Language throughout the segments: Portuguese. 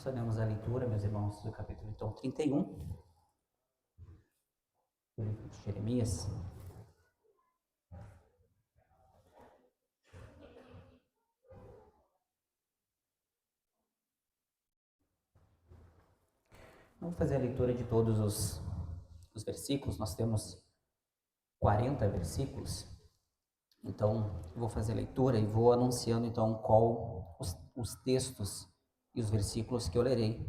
Faremos a leitura, meus irmãos, do capítulo então 31, do livro de Jeremias. Vamos fazer a leitura de todos os versículos. Nós temos 40 versículos. Então, eu vou fazer a leitura e vou anunciando então qual os textos e os versículos que eu lerei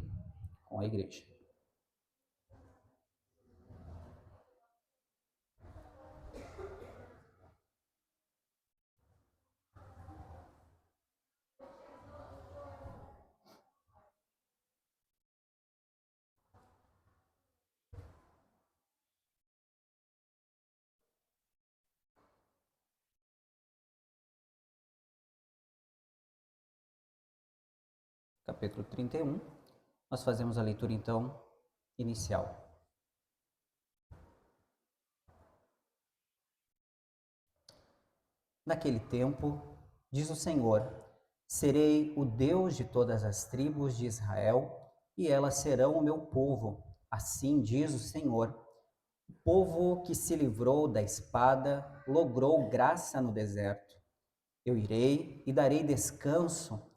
com a igreja. Capítulo 31, nós fazemos a leitura então inicial. Naquele tempo, diz o Senhor, serei o Deus de todas as tribos de Israel, e elas serão o meu povo. Assim diz o Senhor. O povo que se livrou da espada logrou graça no deserto. Eu irei e darei descanso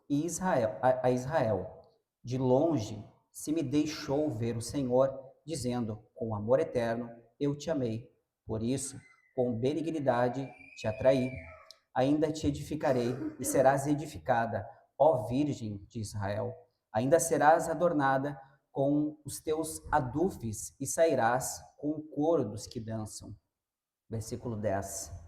a Israel. De longe se me deixou ver o Senhor, dizendo, com amor eterno, eu te amei. Por isso, com benignidade te atraí. Ainda te edificarei e serás edificada, ó Virgem de Israel. Ainda serás adornada com os teus adufes e sairás com o coro dos que dançam. Versículo 10.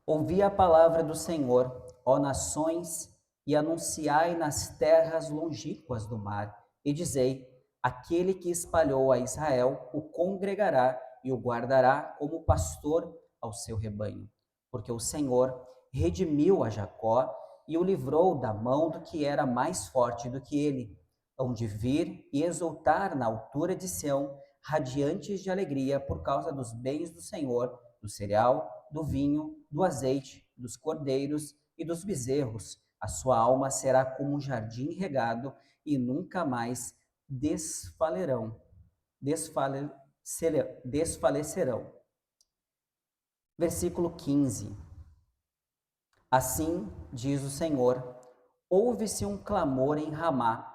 Ouvi a palavra do Senhor, ó nações, e anunciai nas terras longínquas do mar, e dizei: aquele que espalhou a Israel o congregará e o guardará como pastor ao seu rebanho. Porque o Senhor redimiu a Jacó e o livrou da mão do que era mais forte do que ele. Hão de vir e exultar na altura de Sião, radiantes de alegria por causa dos bens do Senhor, do cereal, do vinho, do azeite, dos cordeiros e dos bezerros. A sua alma será como um jardim regado e nunca mais desfalecerão. Versículo 15. Assim diz o Senhor, ouve-se um clamor em Ramá,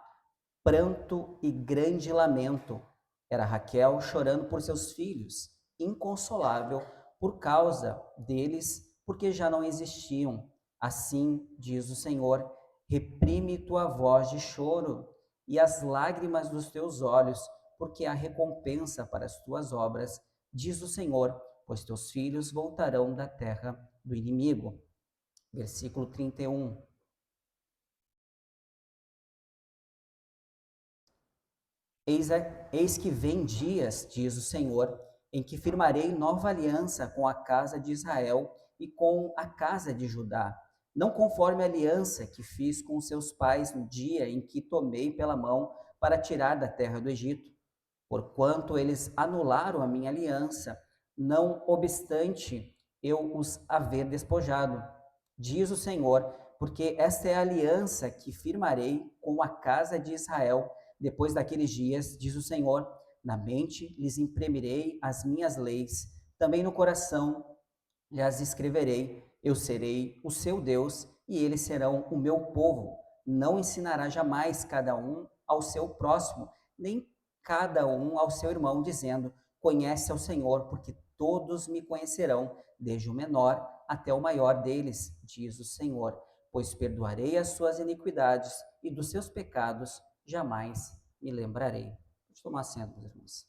pranto e grande lamento. Era Raquel chorando por seus filhos, inconsolável por causa deles, porque já não existiam. Assim diz o Senhor, reprime tua voz de choro e as lágrimas dos teus olhos, porque há recompensa para as tuas obras, diz o Senhor, pois teus filhos voltarão da terra do inimigo. Versículo 31. Eis que vem dias, diz o Senhor, em que firmarei nova aliança com a casa de Israel e com a casa de Judá, não conforme a aliança que fiz com seus pais no dia em que tomei pela mão para tirar da terra do Egito, porquanto eles anularam a minha aliança, não obstante eu os haver despojado, diz o Senhor, porque esta é a aliança que firmarei com a casa de Israel depois daqueles dias, diz o Senhor, na mente lhes imprimirei as minhas leis, também no coração lhes escreverei, eu serei o seu Deus e eles serão o meu povo. Não ensinará jamais cada um ao seu próximo, nem cada um ao seu irmão, dizendo, conhece ao Senhor, porque todos me conhecerão, desde o menor até o maior deles, diz o Senhor, pois perdoarei as suas iniquidades e dos seus pecados jamais me lembrarei. Vamos tomar assento, meus irmãos.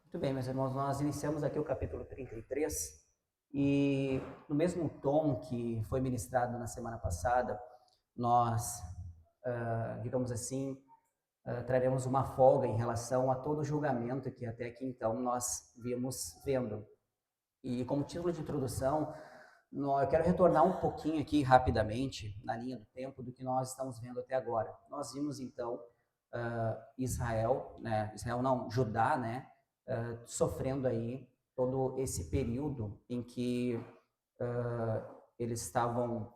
Muito bem, meus irmãos, nós iniciamos aqui o capítulo 33 e no mesmo tom que foi ministrado na semana passada, nós, digamos assim, traremos uma folga em relação a todo o julgamento que até aqui então nós vimos vendo. E como título de introdução, eu quero retornar um pouquinho aqui rapidamente na linha do tempo do que nós estamos vendo até agora. Nós vimos então Israel, né, Israel não, Judá, né, sofrendo aí todo esse período em que eles estavam,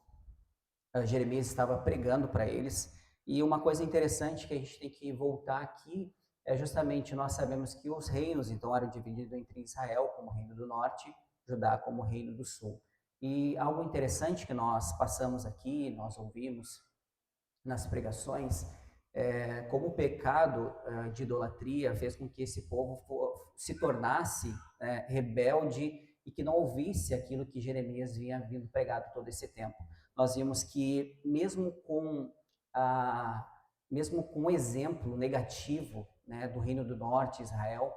Jeremias estava pregando para eles. E uma coisa interessante que a gente tem que voltar aqui é justamente nós sabemos que os reinos então eram divididos entre Israel como reino do norte, Judá como reino do sul. E algo interessante que nós passamos aqui, nós ouvimos nas pregações, como o pecado de idolatria fez com que esse povo se tornasse rebelde e que não ouvisse aquilo que Jeremias vinha vindo pregado todo esse tempo. Nós vimos que mesmo com o exemplo negativo, né, do reino do norte, Israel,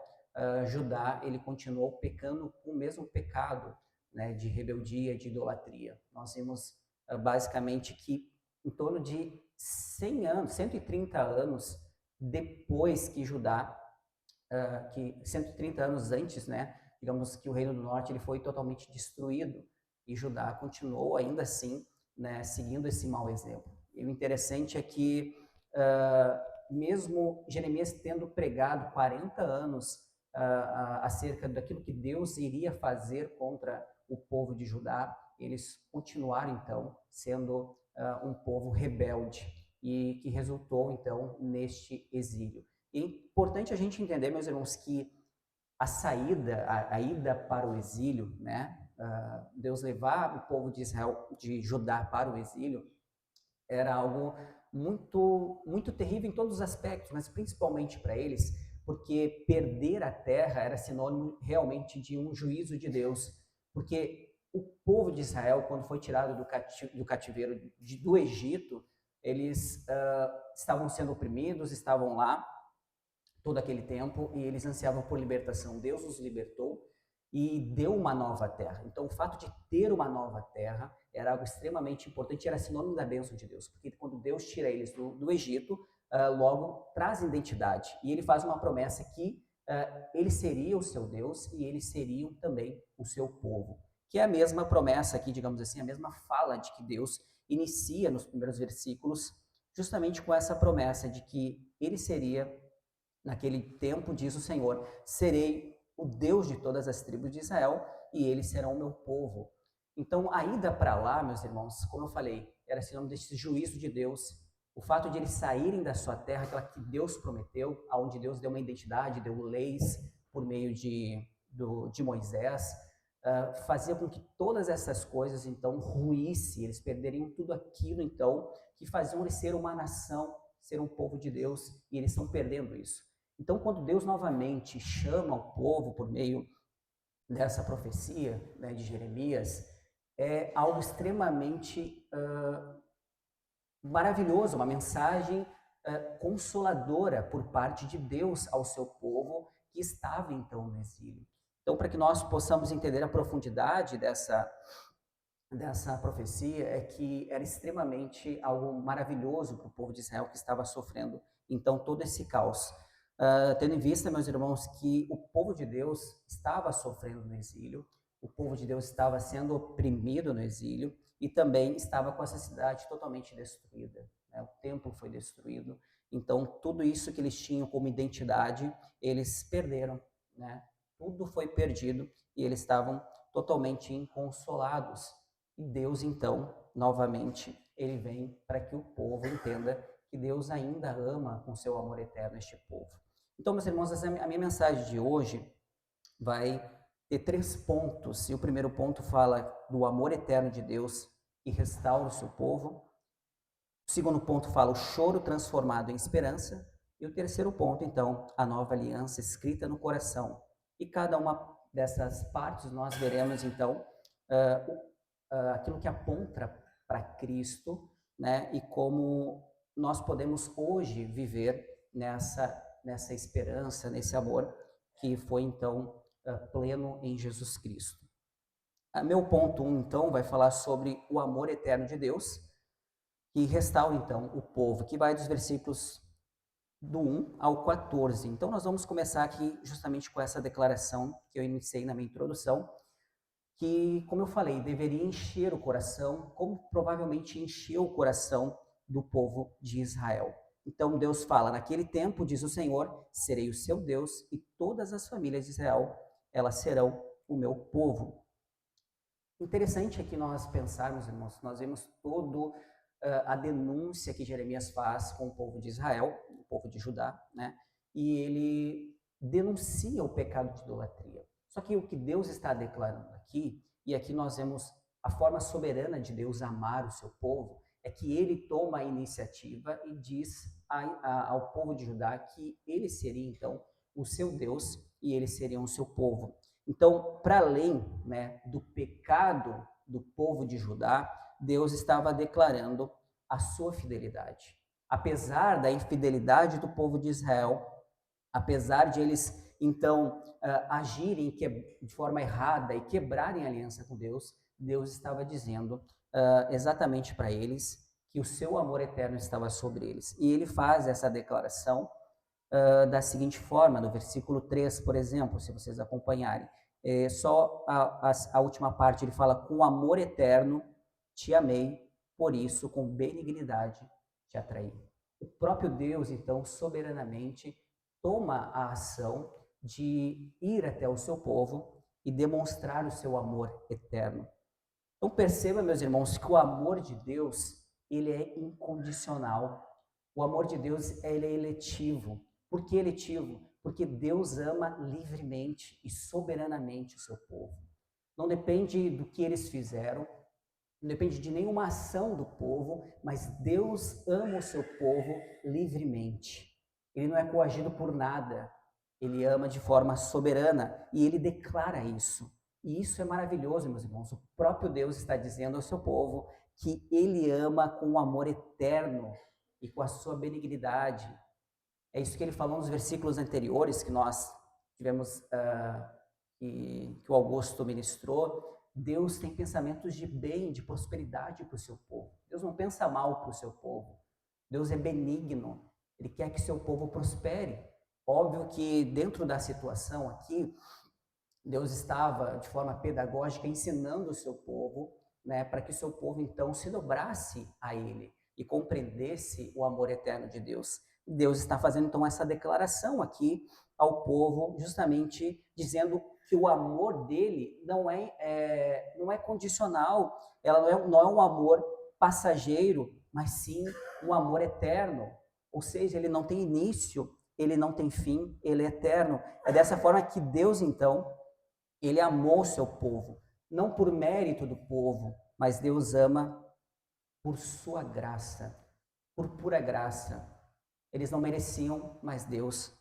Judá, ele continuou pecando com o mesmo pecado, né, de rebeldia, de idolatria. Nós vimos basicamente que em torno de 100 anos, 130 anos depois que Judá, que 130 anos antes, né, digamos que o Reino do Norte ele foi totalmente destruído e Judá continuou ainda assim, né, seguindo esse mau exemplo. E o interessante é que mesmo Jeremias tendo pregado 40 anos acerca daquilo que Deus iria fazer contra o povo de Judá, eles continuaram então sendo um povo rebelde e que resultou então neste exílio. E é importante a gente entender, meus irmãos, que a ida para o exílio, né, Deus levar o povo de Israel, de Judá para o exílio, era algo muito terrível em todos os aspectos, mas principalmente para eles, porque perder a terra era sinônimo realmente de um juízo de Deus, porque o povo de Israel, quando foi tirado do cativeiro do Egito, eles estavam sendo oprimidos, estavam lá todo aquele tempo e eles ansiavam por libertação. Deus os libertou e deu uma nova terra. Então, o fato de ter uma nova terra era algo extremamente importante, era sinônimo da bênção de Deus, porque quando Deus tira eles do Egito, logo traz identidade. E ele faz uma promessa que ele seria o seu Deus e eles seriam também o seu povo. Que é a mesma promessa aqui, digamos assim, a mesma fala de que Deus inicia nos primeiros versículos, justamente com essa promessa de que ele seria, naquele tempo, diz o Senhor, serei o Deus de todas as tribos de Israel e eles serão o meu povo. Então, a ida para lá, meus irmãos, como eu falei, era sinônimo desse juízo de Deus, o fato de eles saírem da sua terra, aquela que Deus prometeu, aonde Deus deu uma identidade, deu leis por meio de Moisés, fazia com que todas essas coisas, então, ruíssem, eles perderiam tudo aquilo, então, que faziam eles ser uma nação, ser um povo de Deus, e eles estão perdendo isso. Então, quando Deus novamente chama o povo por meio dessa profecia, né, de Jeremias, é algo extremamente maravilhoso, uma mensagem consoladora por parte de Deus ao seu povo que estava então no exílio. Então, para que nós possamos entender a profundidade dessa profecia, é que era extremamente algo maravilhoso para o povo de Israel que estava sofrendo então todo esse caos. Tendo em vista, meus irmãos, que o povo de Deus estava sofrendo no exílio, o povo de Deus estava sendo oprimido no exílio e também estava com essa cidade totalmente destruída, né? O templo foi destruído, então tudo isso que eles tinham como identidade, eles perderam, né? Tudo foi perdido e eles estavam totalmente inconsolados. E Deus, então, novamente, ele vem para que o povo entenda que Deus ainda ama com seu amor eterno este povo. Então, meus irmãos, a minha mensagem de hoje vai ter 3 pontos. E o primeiro ponto fala do amor eterno de Deus que restaura o seu povo. O segundo ponto fala o choro transformado em esperança. E o terceiro ponto, então, a nova aliança escrita no coração. E cada uma dessas partes nós veremos, então, aquilo que aponta para Cristo, né? E como nós podemos hoje viver nessa esperança, nesse amor que foi então pleno em Jesus Cristo. Meu ponto 1, então, vai falar sobre o amor eterno de Deus, que restaura então o povo, que vai dos versículos do 1 ao 14. Então nós vamos começar aqui justamente com essa declaração que eu iniciei na minha introdução, que, como eu falei, deveria encher o coração, como provavelmente encheu o coração do povo de Israel. Então Deus fala: naquele tempo, diz o Senhor, serei o seu Deus e todas as famílias de Israel, elas serão o meu povo. Interessante aqui nós pensarmos, irmãos, nós vemos todo a denúncia que Jeremias faz com o povo de Israel, o povo de Judá, né? E ele denuncia o pecado de idolatria. Só que o que Deus está declarando aqui, e aqui nós vemos a forma soberana de Deus amar o seu povo, é que ele toma a iniciativa e diz ao povo de Judá que ele seria então o seu Deus e eles seriam o seu povo. Então, para além, né, do pecado do povo de Judá, Deus estava declarando a sua fidelidade. Apesar da infidelidade do povo de Israel, apesar de eles então agirem de forma errada e quebrarem a aliança com Deus, Deus estava dizendo exatamente para eles que o seu amor eterno estava sobre eles. E ele faz essa declaração da seguinte forma, no versículo 3, por exemplo, se vocês acompanharem. Só a última parte ele fala: com amor eterno te amei, por isso com benignidade te atraí. O próprio Deus, então, soberanamente toma a ação de ir até o seu povo e demonstrar o seu amor eterno. Então perceba, meus irmãos, que o amor de Deus, ele é incondicional. O amor de Deus, ele é eletivo. Por que eletivo? Porque Deus ama livremente e soberanamente o seu povo. Não depende do que eles fizeram, não depende de nenhuma ação do povo, mas Deus ama o seu povo livremente. Ele não é coagido por nada, ele ama de forma soberana e ele declara isso. E isso é maravilhoso, meus irmãos. O próprio Deus está dizendo ao seu povo que ele ama com um amor eterno e com a sua benignidade. É isso que ele falou nos versículos anteriores que nós tivemos, que o Augusto ministrou. Deus tem pensamentos de bem, de prosperidade para o seu povo. Deus não pensa mal para o seu povo. Deus é benigno. Ele quer que seu povo prospere. Óbvio que dentro da situação aqui, Deus estava de forma pedagógica ensinando o seu povo, né, para que o seu povo então se dobrasse a ele e compreendesse o amor eterno de Deus. Deus está fazendo então essa declaração aqui ao povo, justamente dizendo que o amor dele não é condicional, ela não é um amor passageiro, mas sim um amor eterno. Ou seja, ele não tem início, ele não tem fim, ele é eterno. É dessa forma que Deus então ele amou o seu povo, não por mérito do povo, mas Deus ama por sua graça, por pura graça. Eles não mereciam, mas Deus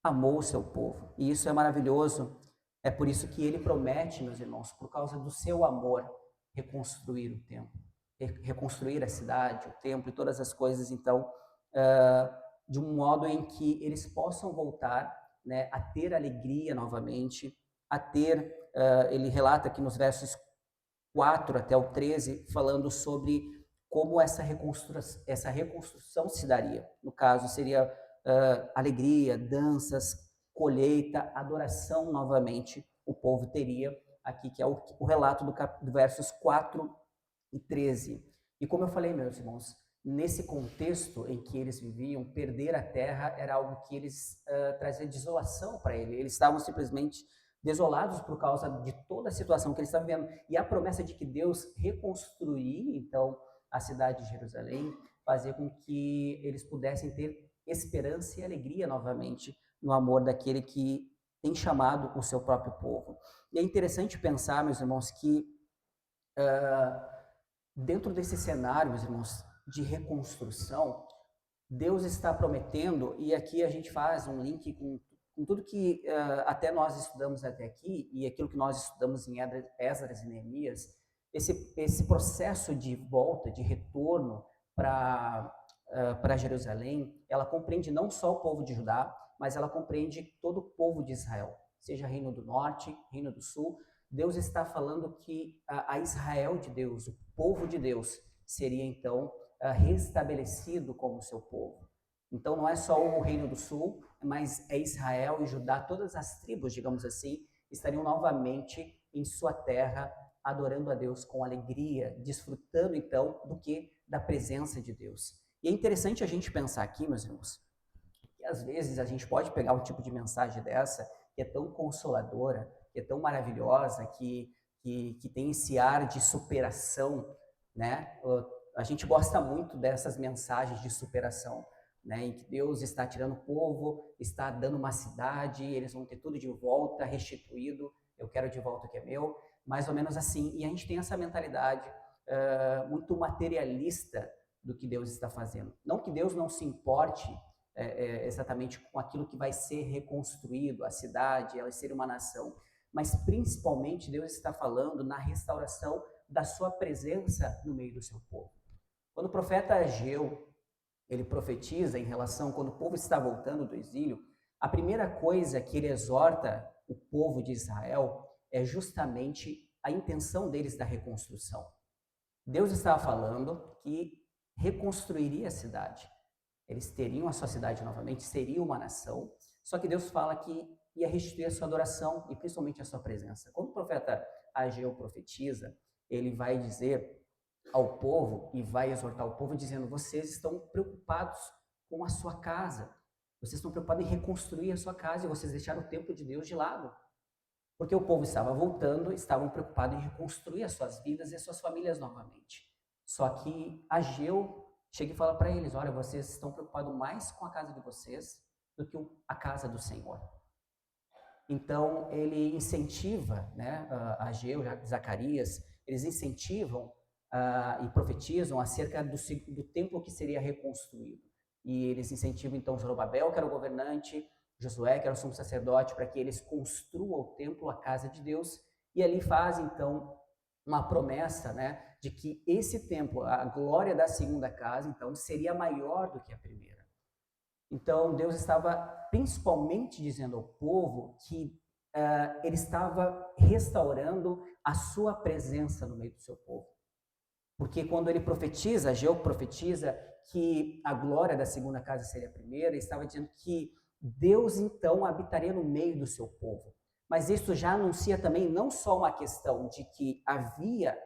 amou o seu povo. E isso é maravilhoso. É por isso que ele promete, meus irmãos, por causa do seu amor, reconstruir o templo, reconstruir a cidade, o templo e todas as coisas, então, de um modo em que eles possam voltar, né, a ter alegria novamente, a ter, ele relata aqui nos versos 4 até o 13, falando sobre como essa reconstrução se daria. No caso, seria alegria, danças, colheita, adoração novamente, o povo teria aqui, que é o relato do versos 4 e 13. E como eu falei, meus irmãos, nesse contexto em que eles viviam, perder a terra era algo que eles trazia desolação para eles. Eles estavam simplesmente desolados por causa de toda a situação que eles estavam vivendo. E a promessa de que Deus reconstruiria, então, a cidade de Jerusalém, fazia com que eles pudessem ter esperança e alegria novamente no amor daquele que tem chamado o seu próprio povo. E é interessante pensar, meus irmãos, que dentro desse cenário, meus irmãos, de reconstrução, Deus está prometendo, e aqui a gente faz um link com tudo que até nós estudamos até aqui, e aquilo que nós estudamos em Esdras e Neemias, esse processo de volta, de retorno para Jerusalém, ela compreende não só o povo de Judá, mas ela compreende todo o povo de Israel, seja Reino do Norte, Reino do Sul. Deus está falando que a Israel de Deus, o povo de Deus, seria então restabelecido como seu povo. Então não é só o Reino do Sul, mas é Israel e Judá, todas as tribos, digamos assim, estariam novamente em sua terra, adorando a Deus com alegria, desfrutando então do que? Da presença de Deus. E é interessante a gente pensar aqui, meus irmãos, que às vezes a gente pode pegar um tipo de mensagem dessa, que é tão consoladora, que é tão maravilhosa, que tem esse ar de superação, né? A gente gosta muito dessas mensagens de superação, né? Em que Deus está tirando o povo, está dando uma cidade, eles vão ter tudo de volta, restituído, eu quero de volta o que é meu, mais ou menos assim. E a gente tem essa mentalidade muito materialista do que Deus está fazendo. Não que Deus não se importe exatamente com aquilo que vai ser reconstruído, a cidade, ela ser uma nação, mas principalmente Deus está falando na restauração da sua presença no meio do seu povo. Quando o profeta Ageu, ele profetiza em relação quando o povo está voltando do exílio, a primeira coisa que ele exorta o povo de Israel é justamente a intenção deles da reconstrução. Deus estava falando que reconstruiria a cidade. Eles teriam a sua cidade novamente, seria uma nação, só que Deus fala que ia restituir a sua adoração e principalmente a sua presença. Quando o profeta Ageu profetiza, ele vai dizer ao povo e vai exortar o povo dizendo: vocês estão preocupados com a sua casa, vocês estão preocupados em reconstruir a sua casa e vocês deixaram o templo de Deus de lado. Porque o povo estava voltando, estavam preocupados em reconstruir as suas vidas e as suas famílias novamente. Só que Ageu chega e fala para eles: olha, vocês estão preocupados mais com a casa de vocês do que a casa do Senhor. Então ele incentiva, né, Ageu, Zacarias, eles incentivam e profetizam acerca do templo que seria reconstruído. E eles incentivam então Zorobabel, que era o governante, Josué, que era o sumo sacerdote, para que eles construam o templo, a casa de Deus, e ali fazem então uma promessa, né, de que esse templo, a glória da segunda casa, então, seria maior do que a primeira. Então, Deus estava principalmente dizendo ao povo que ele estava restaurando a sua presença no meio do seu povo. Porque quando ele profetiza, Ageu profetiza que a glória da segunda casa seria a primeira, ele estava dizendo que Deus então habitaria no meio do seu povo. Mas isso já anuncia também não só uma questão de que havia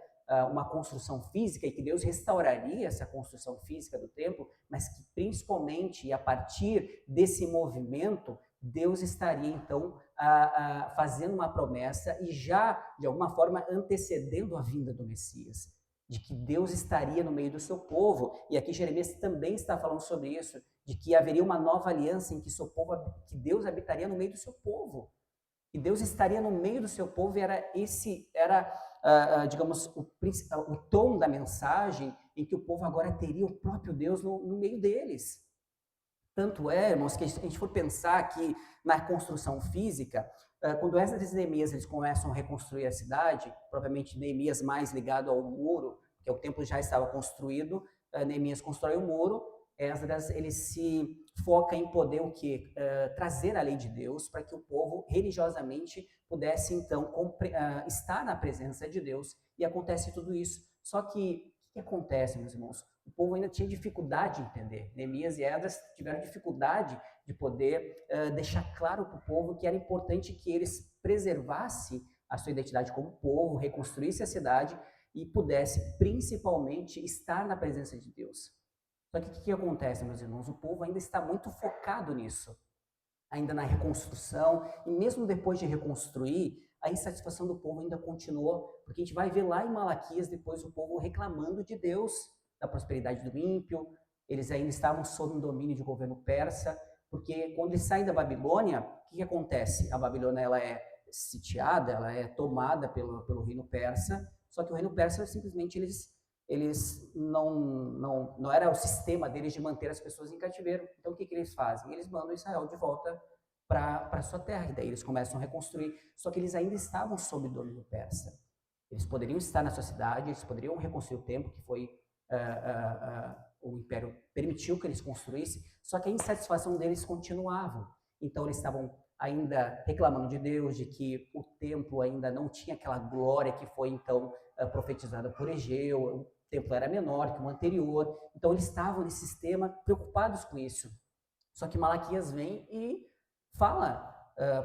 uma construção física e que Deus restauraria essa construção física do templo, mas que principalmente e a partir desse movimento, Deus estaria então fazendo uma promessa e já de alguma forma antecedendo a vinda do Messias, de que Deus estaria no meio do seu povo. E aqui Jeremias também está falando sobre isso, de que haveria uma nova aliança em que seu povo, que Deus habitaria no meio do seu povo. E Deus estaria no meio do seu povo, e digamos, o tom da mensagem em que o povo agora teria o próprio Deus no meio deles. Tanto é, irmãos, que se a gente for pensar aqui na construção física, quando Esdras e Neemias eles começam a reconstruir a cidade, provavelmente Neemias mais ligado ao muro, porque o templo já estava construído, Neemias constrói o muro, Esdras ele se foca em poder o quê? Trazer a lei de Deus para que o povo religiosamente pudesse então estar na presença de Deus, e acontece tudo isso. Só que o que acontece, meus irmãos? O povo ainda tinha dificuldade de entender. Neemias e Esdras tiveram dificuldade de poder deixar claro para o povo que era importante que eles preservassem a sua identidade como povo, reconstruíssem a cidade e pudesse principalmente estar na presença de Deus. Só que o que acontece, meus irmãos? O povo ainda está muito focado nisso, ainda na reconstrução, e mesmo depois de reconstruir, a insatisfação do povo ainda continuou, porque a gente vai ver lá em Malaquias depois o povo reclamando de Deus, da prosperidade do ímpio, eles ainda estavam sob um domínio de governo persa, porque quando eles saem da Babilônia, o que acontece? A Babilônia ela é sitiada, ela é tomada pelo reino persa, só que o reino persa simplesmente eles não era o sistema deles de manter as pessoas em cativeiro. Então o que eles fazem? Eles mandam Israel de volta para sua terra, e daí eles começam a reconstruir, só que eles ainda estavam sob o domínio persa. Eles poderiam estar na sua cidade, eles poderiam reconstruir o templo, que foi o império permitiu que eles construíssem, só que a insatisfação deles continuava. Então eles estavam ainda reclamando de Deus, de que o templo ainda não tinha aquela glória que foi então profetizada por Egeu, o templo era menor que o anterior, então eles estavam nesse sistema preocupados com isso. Só que Malaquias vem e fala,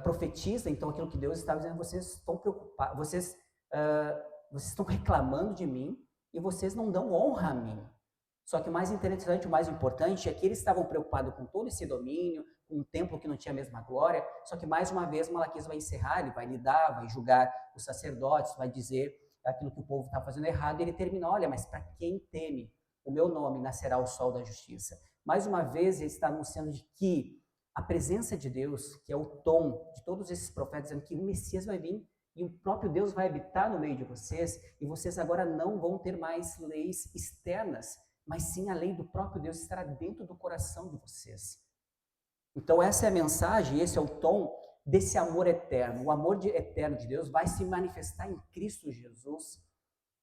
profetiza então aquilo que Deus estava dizendo: vocês estão preocupados, vocês estão reclamando de mim e vocês não dão honra a mim. Só que o mais interessante, o mais importante é que eles estavam preocupados com todo esse domínio, com um templo que não tinha a mesma glória, só que mais uma vez Malaquias vai encerrar, ele vai lidar, vai julgar os sacerdotes, vai dizer aquilo que o povo está fazendo errado, e ele termina, olha, mas para quem teme o meu nome, nascerá o sol da justiça. Mais uma vez ele está anunciando de que a presença de Deus, que é o tom de todos esses profetas, dizendo que o Messias vai vir, e o próprio Deus vai habitar no meio de vocês, e vocês agora não vão ter mais leis externas, mas sim a lei do próprio Deus estará dentro do coração de vocês. Então essa é a mensagem, esse é o tom desse amor eterno. O amor eterno de Deus vai se manifestar em Cristo Jesus,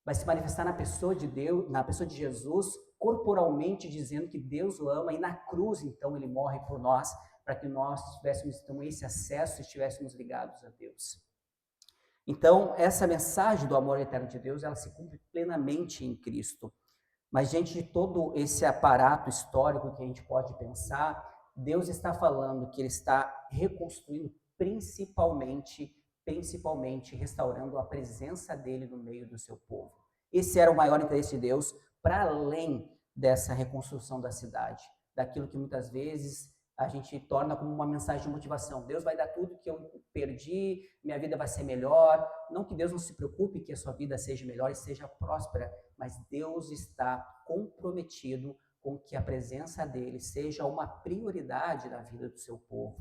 vai se manifestar na pessoa de Deus, na pessoa de Jesus, corporalmente dizendo que Deus o ama, e na cruz então ele morre por nós, para que nós tivéssemos então esse acesso e estivéssemos ligados a Deus. Então, essa mensagem do amor eterno de Deus, ela se cumpre plenamente em Cristo. Mas diante de todo esse aparato histórico que a gente pode pensar, Deus está falando que Ele está reconstruindo principalmente restaurando a presença dEle no meio do seu povo. Esse era o maior interesse de Deus, para além dessa reconstrução da cidade, daquilo que muitas vezes a gente torna como uma mensagem de motivação. Deus vai dar tudo que eu perdi, minha vida vai ser melhor. Não que Deus não se preocupe que a sua vida seja melhor e seja próspera, mas Deus está comprometido com que a presença dele seja uma prioridade na vida do seu povo.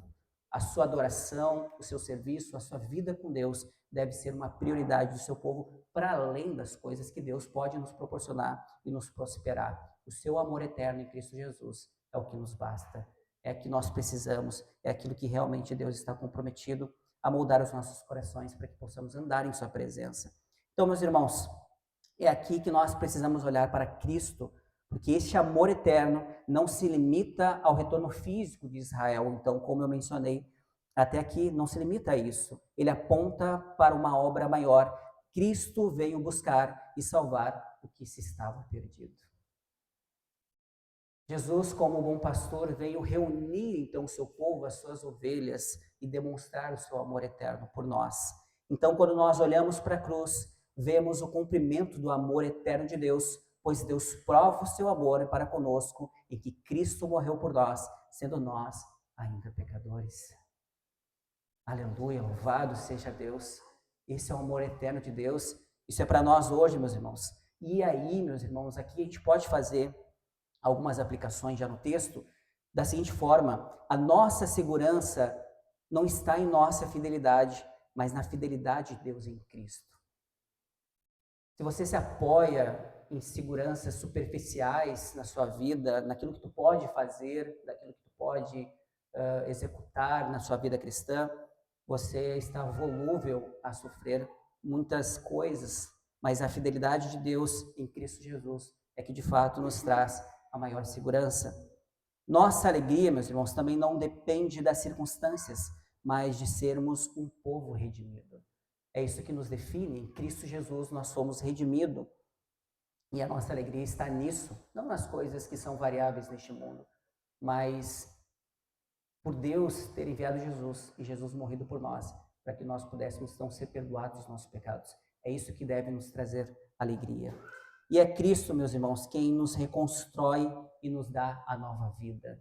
A sua adoração, o seu serviço, a sua vida com Deus deve ser uma prioridade do seu povo, para além das coisas que Deus pode nos proporcionar e nos prosperar. O seu amor eterno em Cristo Jesus é o que nos basta, é o que nós precisamos, é aquilo que realmente Deus está comprometido a moldar os nossos corações para que possamos andar em sua presença. Então, meus irmãos, é aqui que nós precisamos olhar para Cristo, porque este amor eterno não se limita ao retorno físico de Israel. Então, como eu mencionei, até aqui não se limita a isso. Ele aponta para uma obra maior. Cristo veio buscar e salvar o que se estava perdido. Jesus, como bom pastor, veio reunir então o seu povo, as suas ovelhas, e demonstrar o seu amor eterno por nós. Então, quando nós olhamos para a cruz, vemos o cumprimento do amor eterno de Deus, pois Deus prova o seu amor para conosco em que Cristo morreu por nós, sendo nós ainda pecadores. Aleluia, louvado seja Deus. Esse é o amor eterno de Deus. Isso é para nós hoje, meus irmãos. E aí, meus irmãos, aqui a gente pode fazer algumas aplicações já no texto da seguinte forma: a nossa segurança não está em nossa fidelidade, mas na fidelidade de Deus em Cristo. Se você se apoia em seguranças superficiais na sua vida, naquilo que tu pode fazer, naquilo que tu pode executar na sua vida cristã, você está volúvel a sofrer muitas coisas, mas a fidelidade de Deus em Cristo Jesus é que de fato nos traz a maior segurança. Nossa alegria, meus irmãos, também não depende das circunstâncias, mas de sermos um povo redimido. É isso que nos define. Em Cristo Jesus nós somos redimidos. E a nossa alegria está nisso, não nas coisas que são variáveis neste mundo, mas por Deus ter enviado Jesus e Jesus morrido por nós, para que nós pudéssemos então ser perdoados dos nossos pecados. É isso que deve nos trazer alegria. E é Cristo, meus irmãos, quem nos reconstrói e nos dá a nova vida.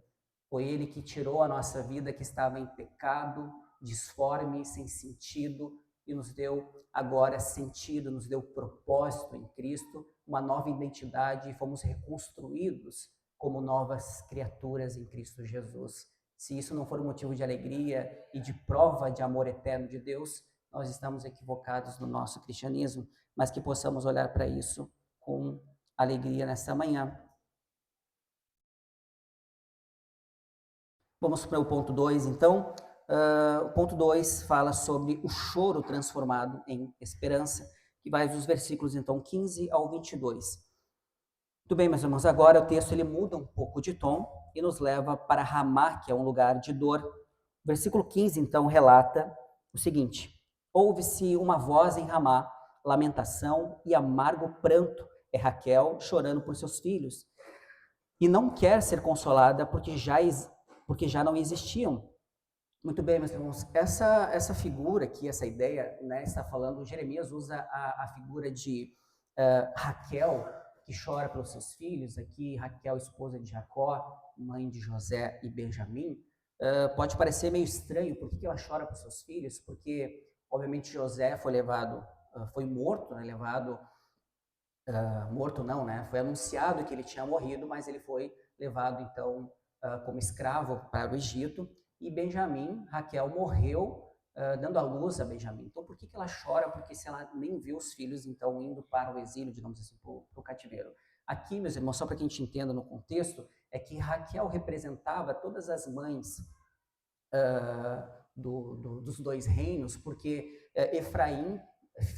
Foi Ele que tirou a nossa vida que estava em pecado, disforme, sem sentido, e nos deu agora sentido, nos deu propósito em Cristo, uma nova identidade, e fomos reconstruídos como novas criaturas em Cristo Jesus. Se isso não for um motivo de alegria e de prova de amor eterno de Deus, nós estamos equivocados no nosso cristianismo, mas que possamos olhar para isso com alegria nesta manhã. Vamos para o ponto 2, então. O ponto 2 fala sobre o choro transformado em esperança, que vai dos versículos, então, 15 ao 22. Muito bem, meus irmãos, agora o texto ele muda um pouco de tom e nos leva para Ramá, que é um lugar de dor. O versículo 15, então, relata o seguinte: ouve-se uma voz em Ramá, lamentação e amargo pranto, é Raquel chorando por seus filhos, e não quer ser consolada porque já não existiam. Muito bem, meus irmãos, essa figura aqui, essa ideia, né, está falando, Jeremias usa a figura de Raquel, que chora pelos seus filhos, aqui Raquel, esposa de Jacó, mãe de José e Benjamim, pode parecer meio estranho. Por que ela chora pelos seus filhos? Porque, obviamente, José foi levado, foi morto, né, morto não, né? Foi anunciado que ele tinha morrido, mas ele foi levado, então, como escravo para o Egito. E Benjamim, Raquel morreu dando à luz a Benjamim. Então, por que ela chora? Porque se ela nem viu os filhos, então, indo para o exílio, digamos assim, para o cativeiro. Aqui, meus irmãos, só para que a gente entenda no contexto, é que Raquel representava todas as mães dos dois reinos, porque Efraim,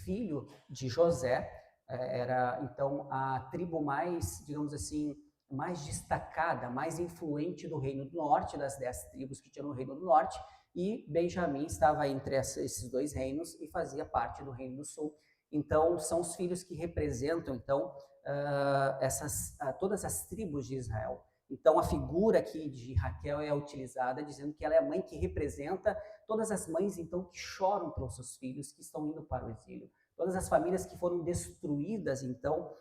filho de José, era então a tribo mais, digamos assim, mais destacada, mais influente do Reino do Norte, das 10 tribos que tinham no Reino do Norte, e Benjamim estava entre esses dois reinos e fazia parte do Reino do Sul. Então, são os filhos que representam, então, todas as tribos de Israel. Então, a figura aqui de Raquel é utilizada dizendo que ela é a mãe que representa todas as mães, então, que choram pelos seus filhos que estão indo para o exílio. Todas as famílias que foram destruídas, então,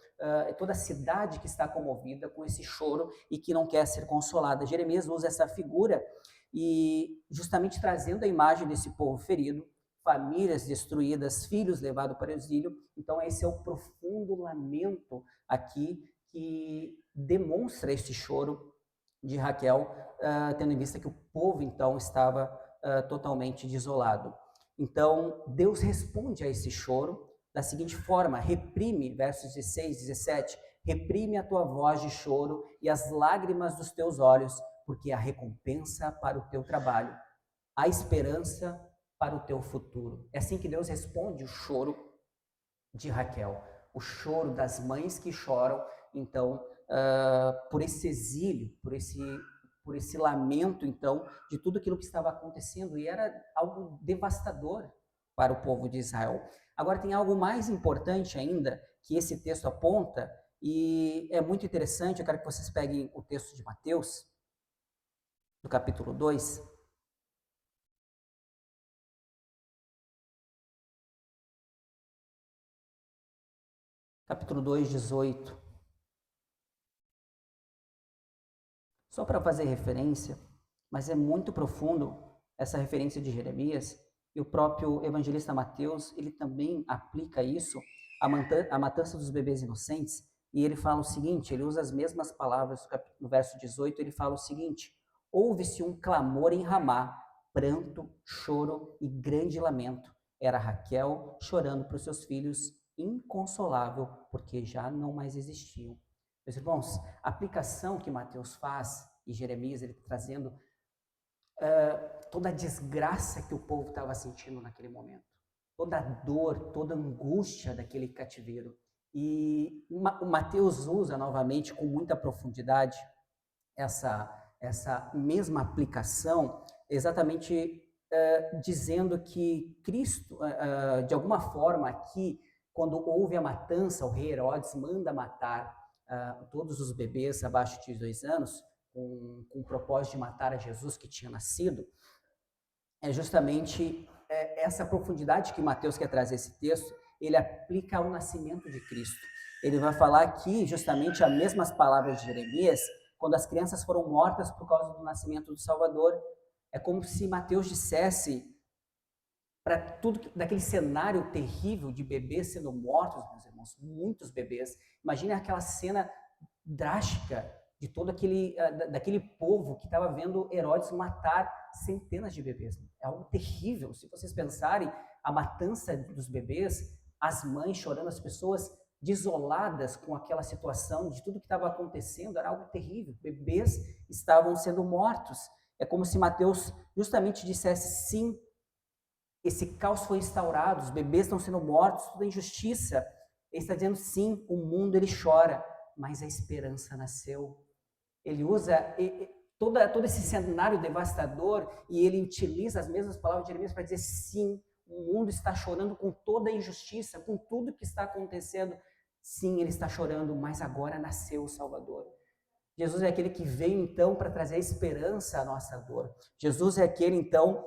toda a cidade que está comovida com esse choro e que não quer ser consolada. Jeremias usa essa figura e justamente trazendo a imagem desse povo ferido, famílias destruídas, filhos levados para o exílio. Então, esse é o profundo lamento aqui que demonstra esse choro de Raquel, tendo em vista que o povo, então, estava totalmente desolado. Então, Deus responde a esse choro da seguinte forma: reprime, versos 16 e 17, reprime a tua voz de choro e as lágrimas dos teus olhos, porque há recompensa para o teu trabalho, há esperança para o teu futuro. É assim que Deus responde o choro de Raquel, o choro das mães que choram, então, por esse exílio, por esse lamento, então, de tudo aquilo que estava acontecendo, e era algo devastador para o povo de Israel. Agora, tem algo mais importante ainda que esse texto aponta, e é muito interessante. Eu quero que vocês peguem o texto de Mateus, do capítulo 2. Capítulo 2, 18. Só para fazer referência, mas é muito profundo essa referência de Jeremias, e o próprio evangelista Mateus, ele também aplica isso à matança dos bebês inocentes, e ele fala o seguinte, ele usa as mesmas palavras no verso 18, ele fala o seguinte: houve-se um clamor em Ramá, pranto, choro e grande lamento. Era Raquel chorando para os seus filhos, inconsolável, porque já não mais existiam. Meus irmãos, a aplicação que Mateus faz, e Jeremias, ele trazendo toda a desgraça que o povo estava sentindo naquele momento, toda a dor, toda a angústia daquele cativeiro. E o Mateus usa novamente com muita profundidade essa mesma aplicação, exatamente dizendo que Cristo, de alguma forma aqui, quando houve a matança, o rei Herodes manda matar todos os bebês abaixo de 2 anos, com o propósito de matar a Jesus que tinha nascido. É justamente essa profundidade que Mateus quer trazer esse texto, ele aplica ao nascimento de Cristo. Ele vai falar aqui justamente as mesmas palavras de Jeremias, quando as crianças foram mortas por causa do nascimento do Salvador. É como se Mateus dissesse, para tudo daquele cenário terrível de bebês sendo mortos, meus irmãos, muitos bebês. Imagine aquela cena drástica de todo daquele povo que estava vendo Herodes matar centenas de bebês. É algo terrível. Se vocês pensarem, a matança dos bebês, as mães chorando, as pessoas desoladas com aquela situação de tudo que estava acontecendo, era algo terrível. Bebês estavam sendo mortos. É como se Mateus justamente dissesse: sim, esse caos foi instaurado, os bebês estão sendo mortos, tudo é injustiça. Ele está dizendo: sim, o mundo ele chora, mas a esperança nasceu. Ele usa todo esse cenário devastador e ele utiliza as mesmas palavras de Jeremias para dizer: sim, o mundo está chorando com toda a injustiça, com tudo que está acontecendo. Sim, ele está chorando, mas agora nasceu o Salvador. Jesus é aquele que veio então para trazer esperança à nossa dor. Jesus é aquele então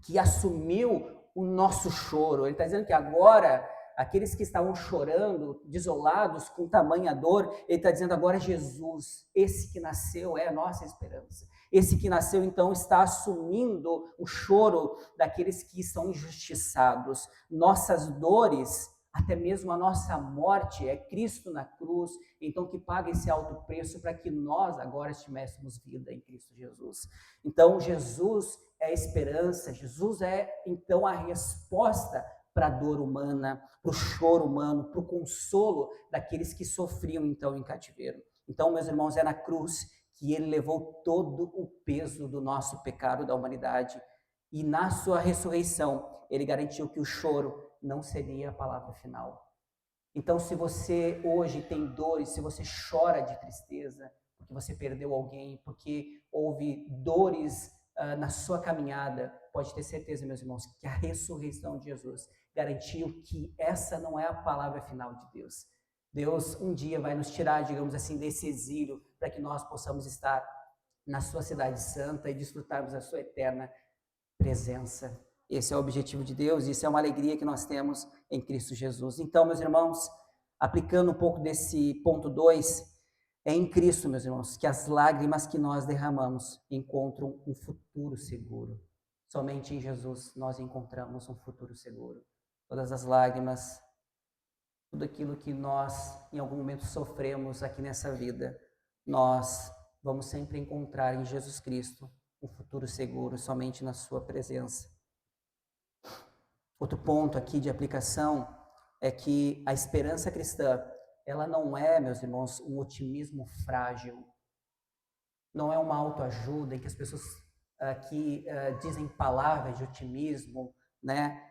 que assumiu o nosso choro. Ele está dizendo que agora aqueles que estavam chorando, desolados, com tamanha dor, ele está dizendo agora Jesus, esse que nasceu é a nossa esperança. Esse que nasceu, então, está assumindo o choro daqueles que são injustiçados. Nossas dores, até mesmo a nossa morte, é Cristo na cruz, então que paga esse alto preço para que nós agora tivéssemos vida em Cristo Jesus. Então, Jesus é a esperança, Jesus é, então, a resposta para a dor humana, para o choro humano, para o consolo daqueles que sofriam, então, em cativeiro. Então, meus irmãos, é na cruz que ele levou todo o peso do nosso pecado da humanidade e na sua ressurreição ele garantiu que o choro não seria a palavra final. Então, se você hoje tem dores, se você chora de tristeza, porque você perdeu alguém, porque houve dores na sua caminhada, pode ter certeza, meus irmãos, que a ressurreição de Jesus garantiu que essa não é a palavra final de Deus. Deus um dia vai nos tirar, digamos assim, desse exílio, para que nós possamos estar na sua cidade santa e desfrutarmos da sua eterna presença. Esse é o objetivo de Deus, isso é uma alegria que nós temos em Cristo Jesus. Então, meus irmãos, aplicando um pouco desse ponto 2, é em Cristo, meus irmãos, que as lágrimas que nós derramamos encontram um futuro seguro. Somente em Jesus nós encontramos um futuro seguro. Todas as lágrimas, tudo aquilo que nós em algum momento sofremos aqui nessa vida, nós vamos sempre encontrar em Jesus Cristo um futuro seguro, somente na sua presença. Outro ponto aqui de aplicação é que a esperança cristã, ela não é, meus irmãos, um otimismo frágil, não é uma autoajuda em que as pessoas dizem palavras de otimismo, né,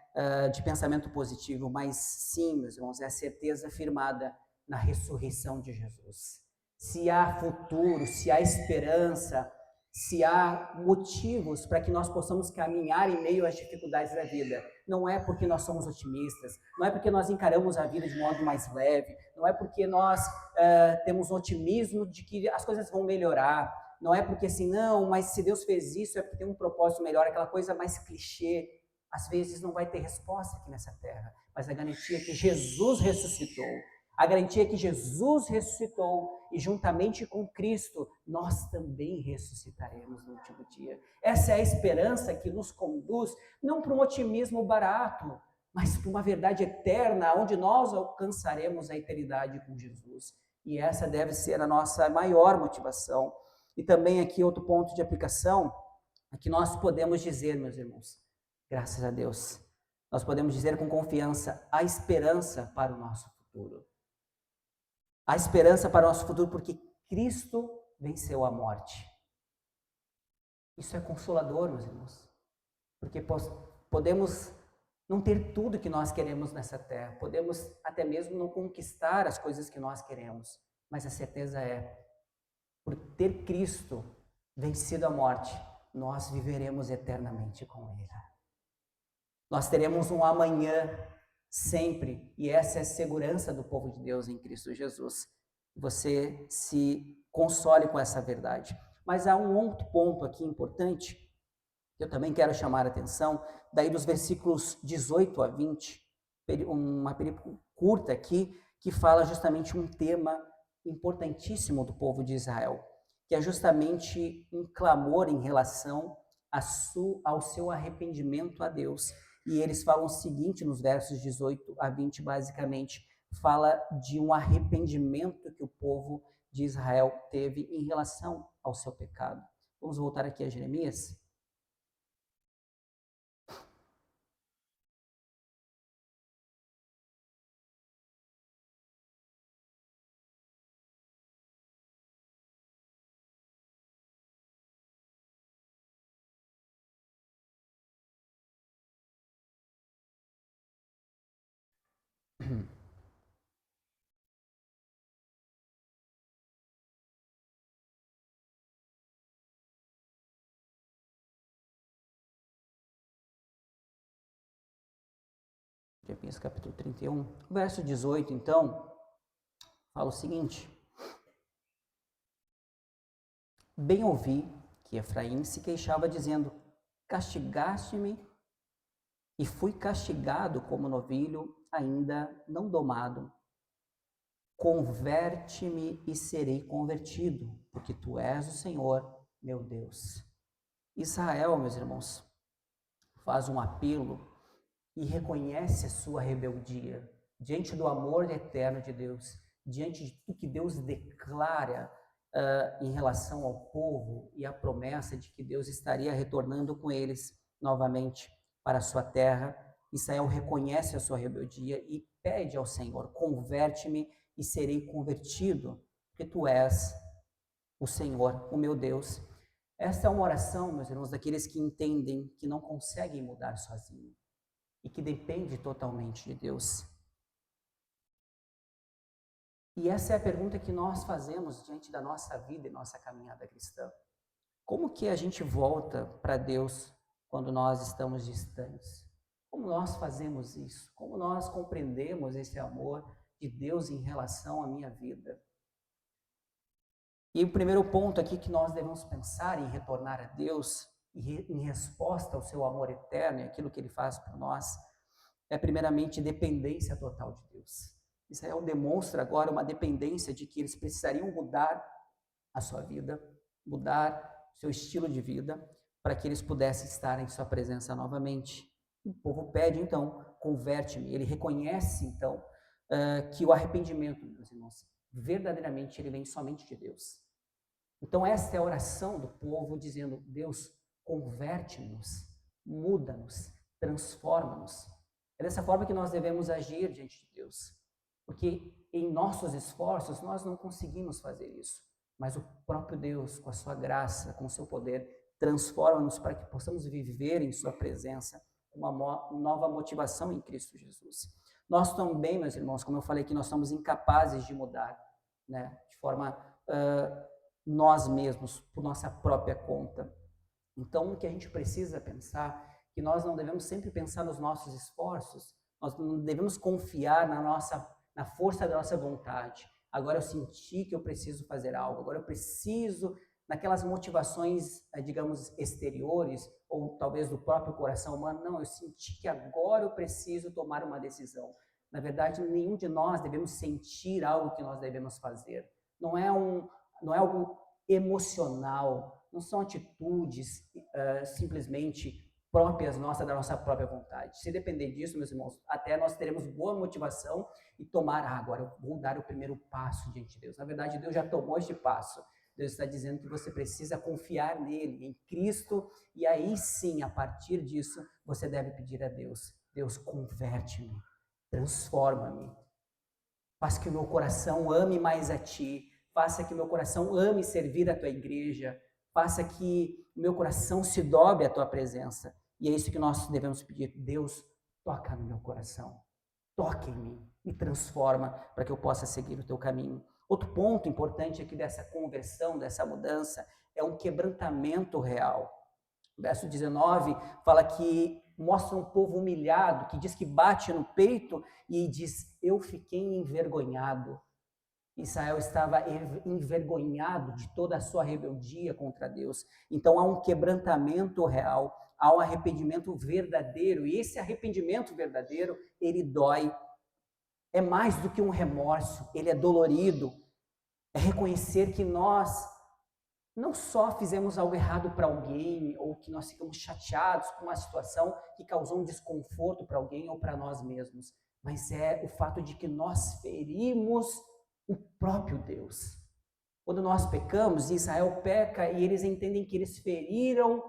de pensamento positivo, mas sim, meus irmãos, é a certeza firmada na ressurreição de Jesus. Se há futuro, se há esperança, se há motivos para que nós possamos caminhar em meio às dificuldades da vida, não é porque nós somos otimistas, não é porque nós encaramos a vida de modo mais leve, não é porque nós temos otimismo de que as coisas vão melhorar, não é porque assim, não, mas se Deus fez isso é porque tem um propósito melhor, aquela coisa mais clichê, às vezes não vai ter resposta aqui nessa terra, mas a garantia é que Jesus ressuscitou. A garantia é que Jesus ressuscitou e juntamente com Cristo nós também ressuscitaremos no último dia. Essa é a esperança que nos conduz não para um otimismo barato, mas para uma verdade eterna, onde nós alcançaremos a eternidade com Jesus. E essa deve ser a nossa maior motivação. E também aqui outro ponto de aplicação é que nós podemos dizer, meus irmãos, graças a Deus, nós podemos dizer com confiança, há esperança para o nosso futuro. A esperança para o nosso futuro, porque Cristo venceu a morte. Isso é consolador, meus irmãos, porque podemos não ter tudo que nós queremos nessa terra, podemos até mesmo não conquistar as coisas que nós queremos, mas a certeza é, por ter Cristo vencido a morte, nós viveremos eternamente com Ele. Nós teremos um amanhã sempre, e essa é a segurança do povo de Deus em Cristo Jesus. Você se console com essa verdade. Mas há um outro ponto aqui importante, que eu também quero chamar a atenção, daí dos versículos 18 a 20, uma perícope curta aqui, que fala justamente um tema importantíssimo do povo de Israel, que é justamente um clamor em relação ao seu arrependimento a Deus. E eles falam o seguinte nos versos 18 a 20, basicamente, fala de um arrependimento que o povo de Israel teve em relação ao seu pecado. Vamos voltar aqui a Jeremias. Jeremias capítulo 31, verso 18, então, fala o seguinte: bem ouvi que Efraim se queixava dizendo, castigaste-me e fui castigado como novilho, ainda não domado. Converte-me e serei convertido, porque tu és o Senhor, meu Deus. Israel, meus irmãos, faz um apelo e reconhece a sua rebeldia diante do amor eterno de Deus, diante de tudo que Deus declara em relação ao povo e a promessa de que Deus estaria retornando com eles novamente para a sua terra. Israel reconhece a sua rebeldia e pede ao Senhor: converte-me e serei convertido, porque tu és o Senhor, o meu Deus. Esta é uma oração, meus irmãos, daqueles que entendem que não conseguem mudar sozinho e que depende totalmente de Deus. E essa é a pergunta que nós fazemos diante da nossa vida e nossa caminhada cristã. Como que a gente volta para Deus quando nós estamos distantes? Como nós fazemos isso? Como nós compreendemos esse amor de Deus em relação à minha vida? E o primeiro ponto aqui que nós devemos pensar em retornar a Deus e em resposta ao seu amor eterno e aquilo que Ele faz por nós, é primeiramente dependência total de Deus. Israel demonstra agora uma dependência de que eles precisariam mudar a sua vida, mudar seu estilo de vida, para que eles pudessem estar em sua presença novamente. O povo pede, então, converte-me. Ele reconhece, então, que o arrependimento, meus irmãos, verdadeiramente ele vem somente de Deus. Então, esta é a oração do povo, dizendo: Deus, converte-nos, muda-nos, transforma-nos. É dessa forma que nós devemos agir diante de Deus, porque em nossos esforços nós não conseguimos fazer isso, mas o próprio Deus, com a sua graça, com o seu poder, transforma-nos para que possamos viver em sua presença, uma nova motivação em Cristo Jesus. Nós também, meus irmãos, como eu falei aqui, nós somos incapazes de mudar, né, de forma nós mesmos, por nossa própria conta. Então, o que a gente precisa pensar que nós não devemos sempre pensar nos nossos esforços, nós não devemos confiar na força da nossa vontade. Agora eu senti que eu preciso fazer algo, agora eu preciso, naquelas motivações, digamos, exteriores, ou talvez do próprio coração humano, não, eu senti que agora eu preciso tomar uma decisão. Na verdade, nenhum de nós devemos sentir algo que nós devemos fazer. Não é algo emocional, não são atitudes simplesmente próprias nossas, da nossa própria vontade. Se depender disso, meus irmãos, até nós teremos boa motivação e tomar, agora eu vou dar o primeiro passo diante de Deus. Na verdade, Deus já tomou este passo. Deus está dizendo que você precisa confiar nele, em Cristo, e aí sim, a partir disso, você deve pedir a Deus: Deus, converte-me, transforma-me, faz que o meu coração ame mais a Ti, faça que o meu coração ame servir a Tua igreja, faça que o meu coração se dobre à Tua presença. E é isso que nós devemos pedir: Deus, toca no meu coração, toca em mim, me transforma para que eu possa seguir o Teu caminho. Outro ponto importante aqui dessa conversão, dessa mudança, é um quebrantamento real. O verso 19 fala que mostra um povo humilhado, que diz que bate no peito e diz: eu fiquei envergonhado. Israel estava envergonhado de toda a sua rebeldia contra Deus. Então há um quebrantamento real, há um arrependimento verdadeiro, e esse arrependimento verdadeiro, ele dói. É mais do que um remorso, ele é dolorido. É reconhecer que nós não só fizemos algo errado para alguém, ou que nós ficamos chateados com uma situação que causou um desconforto para alguém ou para nós mesmos, mas é o fato de que nós ferimos o próprio Deus. Quando nós pecamos, Israel peca e eles entendem que eles feriram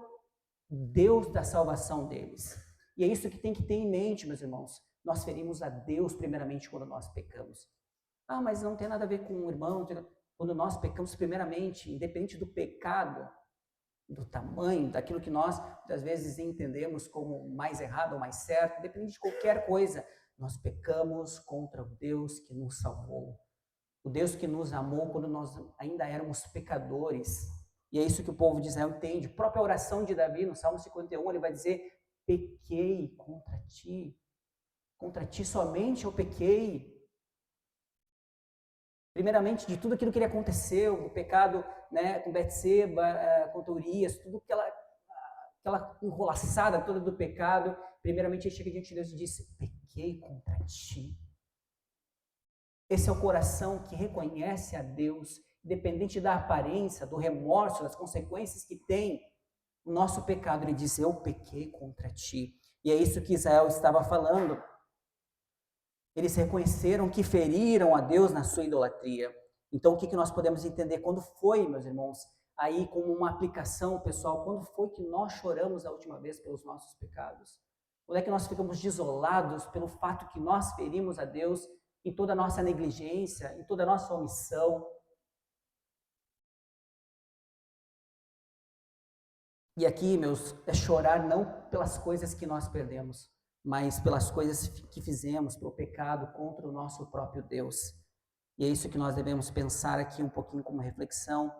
Deus da salvação deles. E é isso que tem que ter em mente, meus irmãos. Nós ferimos a Deus primeiramente quando nós pecamos. Ah, mas não tem nada a ver com o irmão. Quando nós pecamos primeiramente, independente do pecado, do tamanho, daquilo que nós, às vezes, entendemos como mais errado ou mais certo, independente de qualquer coisa, nós pecamos contra o Deus que nos salvou. O Deus que nos amou quando nós ainda éramos pecadores. E é isso que o povo de Israel entende. A própria oração de Davi, no Salmo 51, ele vai dizer: pequei contra ti somente eu pequei. Primeiramente, de tudo aquilo que ele aconteceu, o pecado, né, com Betseba, contra Urias, tudo aquela enrolaçada toda do pecado, primeiramente ele chega diante de Deus e diz: pequei contra ti. Esse é o coração que reconhece a Deus, independente da aparência, do remorso, das consequências que tem o nosso pecado. Ele diz: eu pequei contra ti. E é isso que Israel estava falando. Eles reconheceram que feriram a Deus na sua idolatria. Então, o que nós podemos entender? Quando foi, meus irmãos, aí como uma aplicação pessoal, quando foi que nós choramos a última vez pelos nossos pecados? Quando é que nós ficamos desolados pelo fato que nós ferimos a Deus em toda a nossa negligência, em toda a nossa omissão? E aqui, meus, é chorar não pelas coisas que nós perdemos, mas pelas coisas que fizemos, pelo pecado contra o nosso próprio Deus. E é isso que nós devemos pensar aqui um pouquinho como reflexão.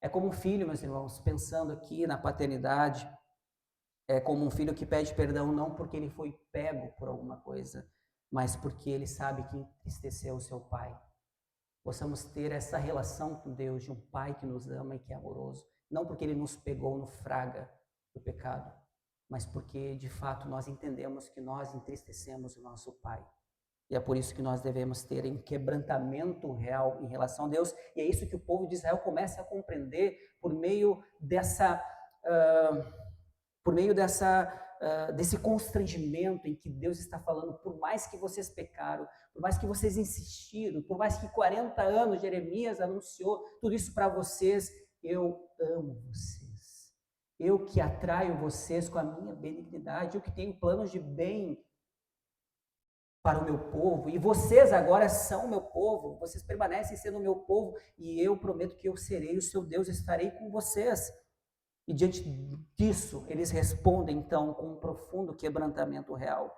É como um filho, meus irmãos, pensando aqui na paternidade, é como um filho que pede perdão não porque ele foi pego por alguma coisa, mas porque ele sabe que entristeceu o seu pai. Possamos ter essa relação com Deus, de um pai que nos ama e que é amoroso, não porque ele nos pegou no fraga do pecado, mas porque de fato nós entendemos que nós entristecemos o nosso pai. E é por isso que nós devemos ter um quebrantamento real em relação a Deus. E é isso que o povo de Israel começa a compreender por meio desse constrangimento em que Deus está falando: por mais que vocês pecaram, por mais que vocês insistiram, por mais que 40 anos Jeremias anunciou tudo isso para vocês, eu amo vocês. Eu que atraio vocês com a minha benignidade, eu que tenho planos de bem para o meu povo, e vocês agora são o meu povo, vocês permanecem sendo o meu povo, e eu prometo que eu serei o seu Deus, estarei com vocês. E diante disso, eles respondem então com um profundo quebrantamento real.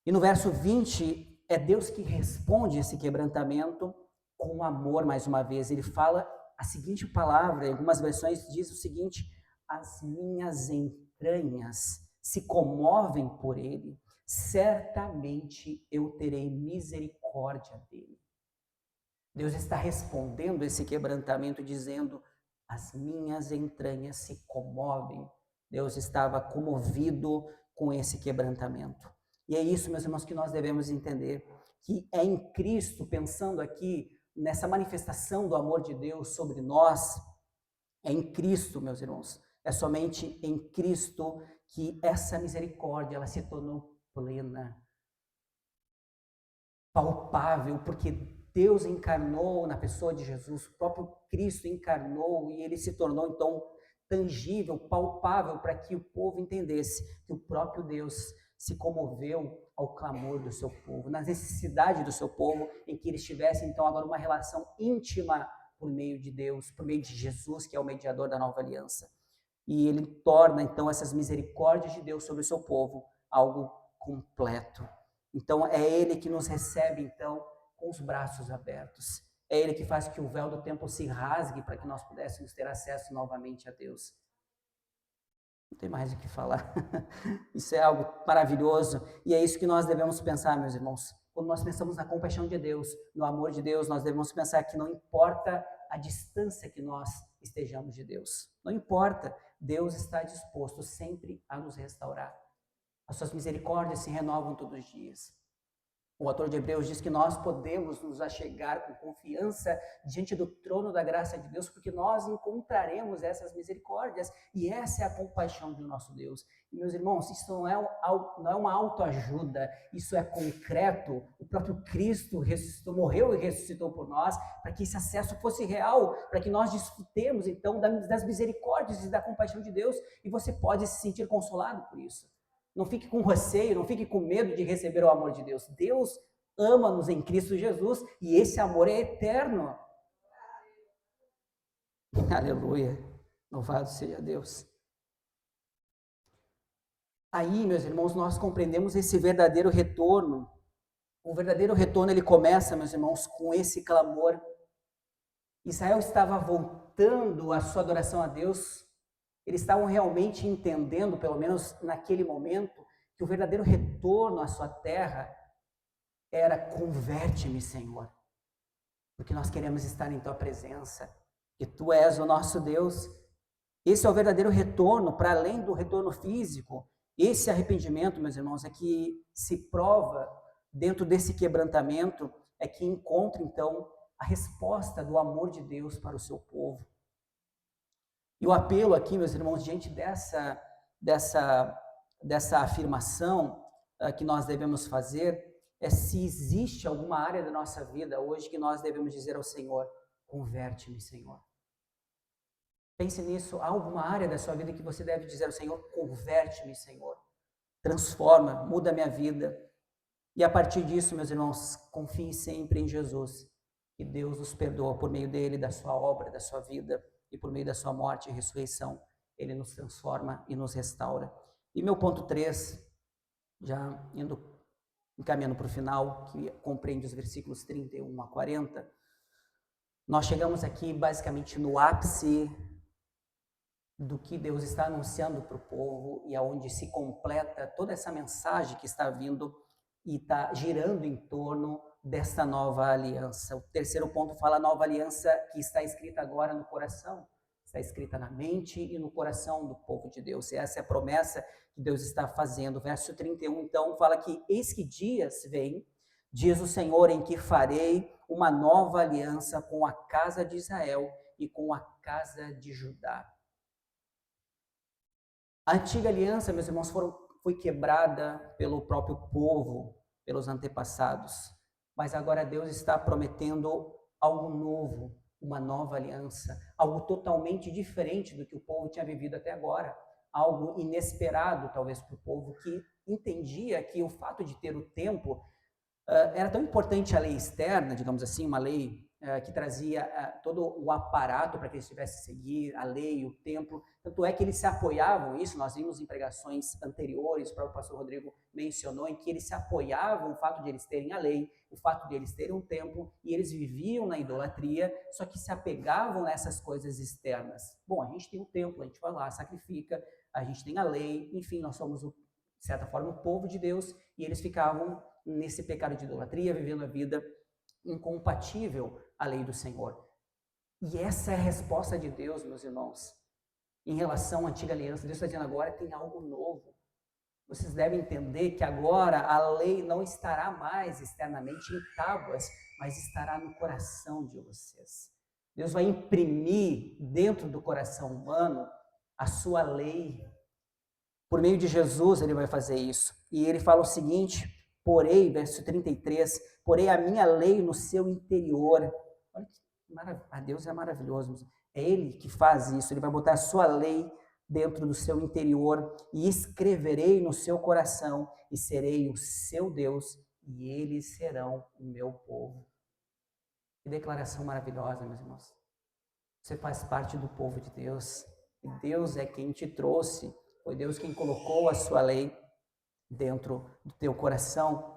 E no verso 20, é Deus que responde esse quebrantamento com amor, mais uma vez. Ele fala a seguinte palavra, em algumas versões diz o seguinte: as minhas entranhas se comovem por ele, certamente eu terei misericórdia dele. Deus está respondendo esse quebrantamento dizendo: as minhas entranhas se comovem. Deus estava comovido com esse quebrantamento. E é isso, meus irmãos, que nós devemos entender, que é em Cristo, pensando aqui nessa manifestação do amor de Deus sobre nós, é em Cristo, meus irmãos, é somente em Cristo que essa misericórdia ela se tornou plena, palpável, porque Deus encarnou na pessoa de Jesus, o próprio Cristo encarnou e ele se tornou então tangível, palpável, para que o povo entendesse que o próprio Deus se comoveu ao clamor do seu povo, na necessidade do seu povo, em que eles tivessem então agora uma relação íntima por meio de Deus, por meio de Jesus, que é o mediador da nova aliança. E ele torna então essas misericórdias de Deus sobre o seu povo algo completo. Então é ele que nos recebe então com os braços abertos. É ele que faz que o véu do templo se rasgue para que nós pudéssemos ter acesso novamente a Deus. Não tem mais o que falar. Isso é algo maravilhoso e é isso que nós devemos pensar, meus irmãos. Quando nós pensamos na compaixão de Deus, no amor de Deus, nós devemos pensar que não importa a distância que nós estejamos de Deus. Não importa, Deus está disposto sempre a nos restaurar. As suas misericórdias se renovam todos os dias. O autor de Hebreus diz que nós podemos nos achegar com confiança diante do trono da graça de Deus, porque nós encontraremos essas misericórdias, e essa é a compaixão do nosso Deus. E, meus irmãos, isso não é uma autoajuda, isso é concreto. O próprio Cristo ressuscitou, morreu e ressuscitou por nós, para que esse acesso fosse real, para que nós desfrutemos, então, das misericórdias e da compaixão de Deus, e você pode se sentir consolado por isso. Não fique com receio, não fique com medo de receber o amor de Deus. Deus ama-nos em Cristo Jesus e esse amor é eterno. Aleluia. Louvado seja Deus. Aí, meus irmãos, nós compreendemos esse verdadeiro retorno. O verdadeiro retorno, ele começa, meus irmãos, com esse clamor. Israel estava voltando a sua adoração a Deus. Eles estavam realmente entendendo, pelo menos naquele momento, que o verdadeiro retorno à sua terra era: converte-me, Senhor, porque nós queremos estar em tua presença, que tu és o nosso Deus. Esse é o verdadeiro retorno, para além do retorno físico. Esse arrependimento, meus irmãos, é que se prova dentro desse quebrantamento, é que encontra, então, a resposta do amor de Deus para o seu povo. E o apelo aqui, meus irmãos, diante dessa afirmação que nós devemos fazer, é se existe alguma área da nossa vida hoje que nós devemos dizer ao Senhor: converte-me, Senhor. Pense nisso, há alguma área da sua vida que você deve dizer ao Senhor: converte-me, Senhor. Transforma, muda a minha vida. E a partir disso, meus irmãos, confie sempre em Jesus, que Deus nos perdoa por meio dele, da sua obra, da sua vida, e por meio da sua morte e ressurreição, ele nos transforma e nos restaura. E meu ponto 3, já encaminhando para o final, que compreende os versículos 31 a 40, nós chegamos aqui basicamente no ápice do que Deus está anunciando para o povo e aonde se completa toda essa mensagem que está vindo e está girando em torno desta nova aliança. O terceiro ponto fala a nova aliança que está escrita agora no coração, está escrita na mente e no coração do povo de Deus. E essa é a promessa que Deus está fazendo. Verso 31, então, fala que eis que dias vêm, diz o Senhor, em que farei uma nova aliança com a casa de Israel e com a casa de Judá. A antiga aliança, meus irmãos, foi quebrada pelo próprio povo, pelos antepassados. Mas agora Deus está prometendo algo novo, uma nova aliança, algo totalmente diferente do que o povo tinha vivido até agora. Algo inesperado, talvez, para o povo que entendia que o fato de ter o templo era tão importante a lei externa, digamos assim, uma lei que trazia todo o aparato para que eles tivessem que seguir, a lei, o templo. Tanto é que eles se apoiavam, isso nós vimos em pregações anteriores, o próprio pastor Rodrigo mencionou, em que eles se apoiavam o fato de eles terem a lei, o fato de eles terem um templo, e eles viviam na idolatria, só que se apegavam nessas coisas externas. Bom, a gente tem um templo, a gente vai lá, sacrifica, a gente tem a lei, enfim, nós somos, de certa forma, o povo de Deus, e eles ficavam nesse pecado de idolatria, vivendo a vida incompatível à lei do Senhor. E essa é a resposta de Deus, meus irmãos, em relação à antiga aliança. Deus está dizendo agora tem algo novo. Vocês devem entender que agora a lei não estará mais externamente em tábuas, mas estará no coração de vocês. Deus vai imprimir dentro do coração humano a sua lei. Por meio de Jesus ele vai fazer isso. E ele fala o seguinte: porei, verso 33, porei a minha lei no seu interior. Olha que maravilha, Deus é maravilhoso. É Ele que faz isso, Ele vai botar a sua lei dentro do seu interior e escreverei no seu coração e serei o seu Deus e eles serão o meu povo. Que declaração maravilhosa, meus irmãos. Você faz parte do povo de Deus e Deus é quem te trouxe, foi Deus quem colocou a sua lei dentro do teu coração,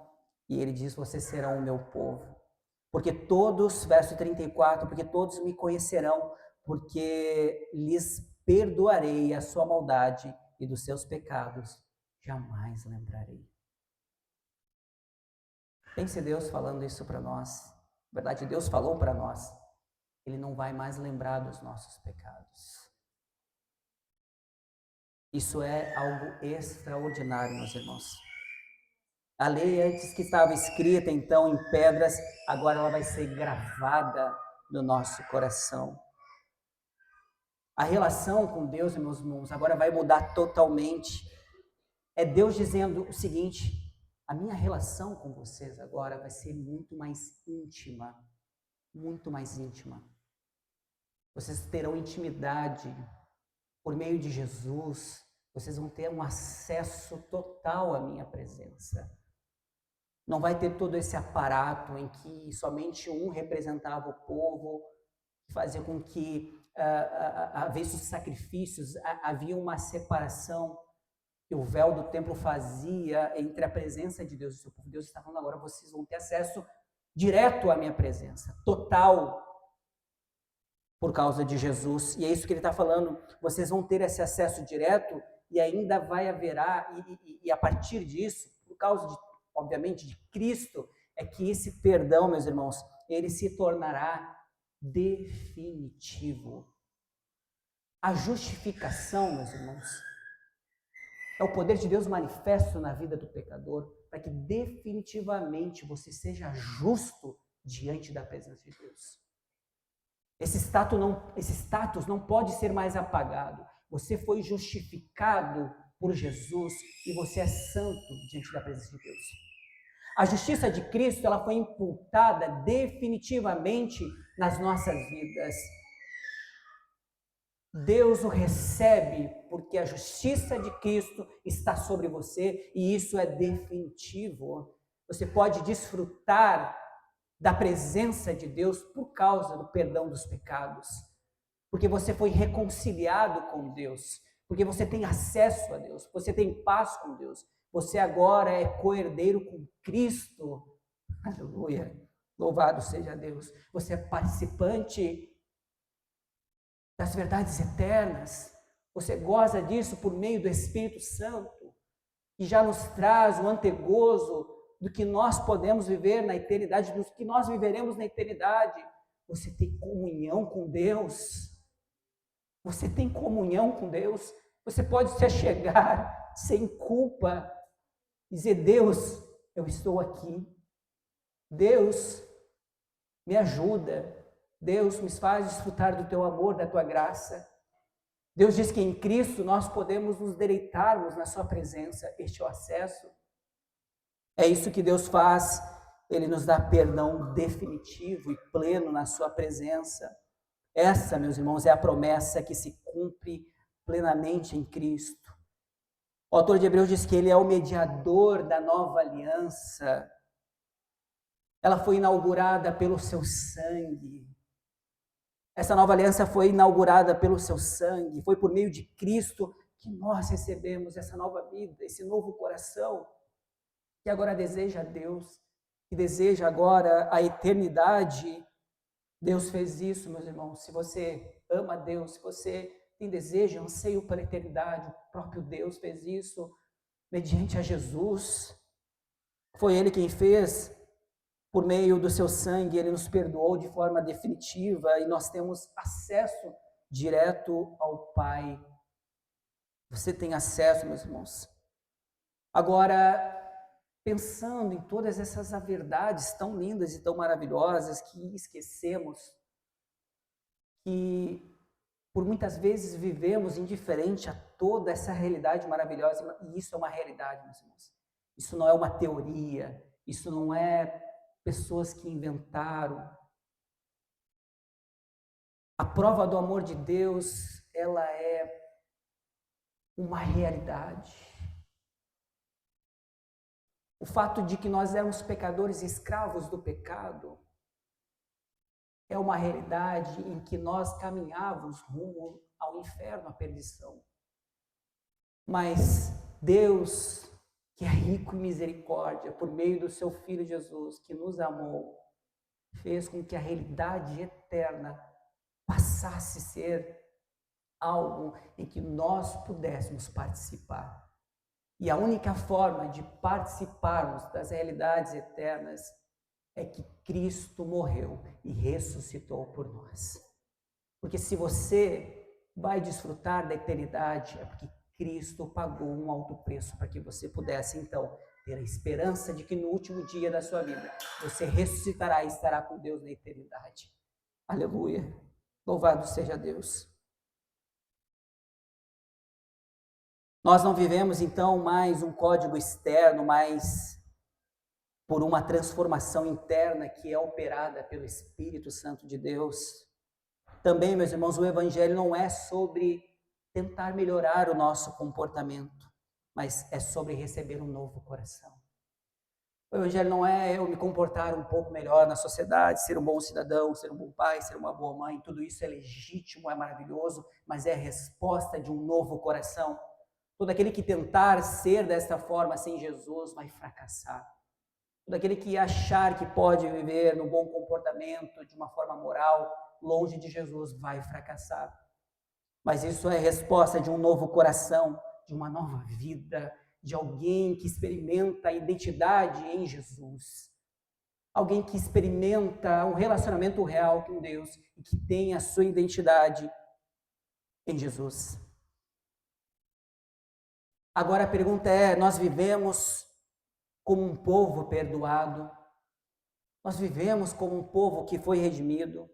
e ele diz: vocês serão o meu povo, porque todos, verso 34, porque todos me conhecerão, porque lhes perdoarei a sua maldade e dos seus pecados jamais lembrarei. Pense Deus falando isso para nós. Na verdade, Deus falou para nós, ele não vai mais lembrar dos nossos pecados. Isso é algo extraordinário, meus irmãos. A lei antes que estava escrita, então, em pedras, agora ela vai ser gravada no nosso coração. A relação com Deus, meus irmãos, agora vai mudar totalmente. É Deus dizendo o seguinte: a minha relação com vocês agora vai ser muito mais íntima, muito mais íntima. Vocês terão intimidade por meio de Jesus, vocês vão ter um acesso total à minha presença. Não vai ter todo esse aparato em que somente um representava o povo, que fazia com que, havia os sacrifícios, havia uma separação que o véu do templo fazia entre a presença de Deus e o seu povo. Deus está falando agora, vocês vão ter acesso direto à minha presença, total, por causa de Jesus. E é isso que ele está falando, vocês vão ter esse acesso direto e ainda vai haverá, e a partir disso, por causa de, obviamente, de Cristo, é que esse perdão, meus irmãos, ele se tornará definitivo. A justificação, meus irmãos, é o poder de Deus manifesto na vida do pecador, para que definitivamente você seja justo diante da presença de Deus. Esse status não pode ser mais apagado. Você foi justificado por Jesus e você é santo diante da presença de Deus. A justiça de Cristo, ela foi imputada definitivamente nas nossas vidas. Deus o recebe porque a justiça de Cristo está sobre você e isso é definitivo. Você pode desfrutar da presença de Deus por causa do perdão dos pecados, porque você foi reconciliado com Deus, porque você tem acesso a Deus, você tem paz com Deus, você agora é co-herdeiro com Cristo. Aleluia! Louvado seja Deus. Você é participante das verdades eternas. Você goza disso por meio do Espírito Santo, que já nos traz o antegozo do que nós podemos viver na eternidade, do que nós viveremos na eternidade. Você tem comunhão com Deus. Você tem comunhão com Deus. Você pode se achegar sem culpa, dizer: Deus, eu estou aqui. Deus, me ajuda. Deus, me faz desfrutar do teu amor, da tua graça. Deus diz que em Cristo nós podemos nos deleitarmos na sua presença. Este é o acesso. É isso que Deus faz. Ele nos dá perdão definitivo e pleno na sua presença. Essa, meus irmãos, é a promessa que se cumpre plenamente em Cristo. O autor de Hebreus diz que ele é o mediador da nova aliança. Ela foi inaugurada pelo seu sangue. Essa nova aliança foi inaugurada pelo seu sangue. Foi por meio de Cristo que nós recebemos essa nova vida, esse novo coração, que agora deseja Deus, que deseja agora a eternidade. Deus fez isso, meus irmãos. Se você ama Deus, se você tem desejo, anseio pela eternidade, o próprio Deus fez isso mediante a Jesus. Foi Ele quem fez. Por meio do seu sangue, Ele nos perdoou de forma definitiva e nós temos acesso direto ao Pai. Você tem acesso, meus irmãos. Agora, pensando em todas essas verdades tão lindas e tão maravilhosas que esquecemos, que por muitas vezes vivemos indiferente a toda essa realidade maravilhosa, e isso é uma realidade, meus irmãos. Isso não é uma teoria, isso não é pessoas que inventaram. A prova do amor de Deus, ela é uma realidade. O fato de que nós éramos pecadores escravos do pecado é uma realidade em que nós caminhávamos rumo ao inferno, à perdição. Mas Deus, que é rico em misericórdia, por meio do seu Filho Jesus, que nos amou, fez com que a realidade eterna passasse a ser algo em que nós pudéssemos participar. E a única forma de participarmos das realidades eternas é que Cristo morreu e ressuscitou por nós. Porque se você vai desfrutar da eternidade, é porque Cristo pagou um alto preço para que você pudesse, então, ter a esperança de que no último dia da sua vida, você ressuscitará e estará com Deus na eternidade. Aleluia! Louvado seja Deus! Nós não vivemos, então, mais um código externo, mas por uma transformação interna que é operada pelo Espírito Santo de Deus. Também, meus irmãos, o Evangelho não é sobre tentar melhorar o nosso comportamento, mas é sobre receber um novo coração. O Evangelho não é eu me comportar um pouco melhor na sociedade, ser um bom cidadão, ser um bom pai, ser uma boa mãe, tudo isso é legítimo, é maravilhoso, mas é a resposta de um novo coração. Todo aquele que tentar ser desta forma sem Jesus vai fracassar. Todo aquele que achar que pode viver no bom comportamento, de uma forma moral, longe de Jesus, vai fracassar. Mas isso é a resposta de um novo coração, de uma nova vida, de alguém que experimenta a identidade em Jesus. Alguém que experimenta um relacionamento real com Deus e que tem a sua identidade em Jesus. Agora a pergunta é: nós vivemos como um povo perdoado? Nós vivemos como um povo que foi redimido?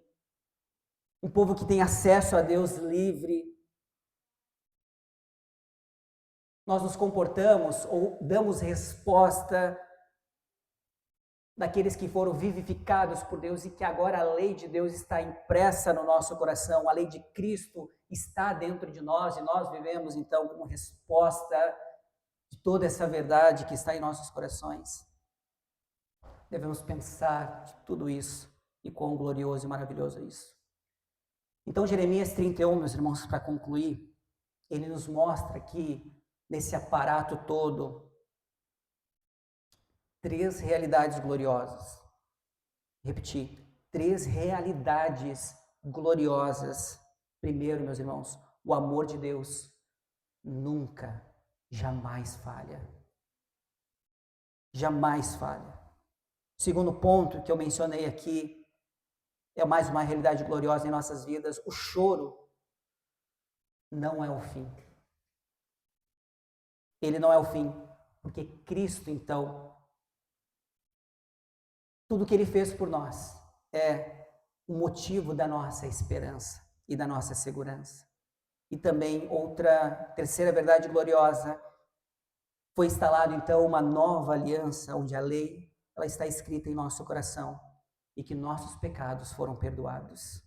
Um povo que tem acesso a Deus livre? Nós nos comportamos ou damos resposta daqueles que foram vivificados por Deus e que agora a lei de Deus está impressa no nosso coração, a lei de Cristo está dentro de nós e nós vivemos então como resposta de toda essa verdade que está em nossos corações. Devemos pensar de tudo isso e quão glorioso e maravilhoso é isso. Então Jeremias 31, meus irmãos, para concluir, ele nos mostra aqui, nesse aparato todo, 3 realidades gloriosas. Repetir, 3 realidades gloriosas. Primeiro, meus irmãos, o amor de Deus nunca, jamais falha. Jamais falha. Segundo ponto que eu mencionei aqui, é mais uma realidade gloriosa em nossas vidas, o choro não é o fim. Ele não é o fim, porque Cristo, então, tudo que Ele fez por nós é o motivo da nossa esperança e da nossa segurança. E também terceira verdade gloriosa, foi instalado então uma nova aliança, onde a lei ela está escrita em nosso coração e que nossos pecados foram perdoados.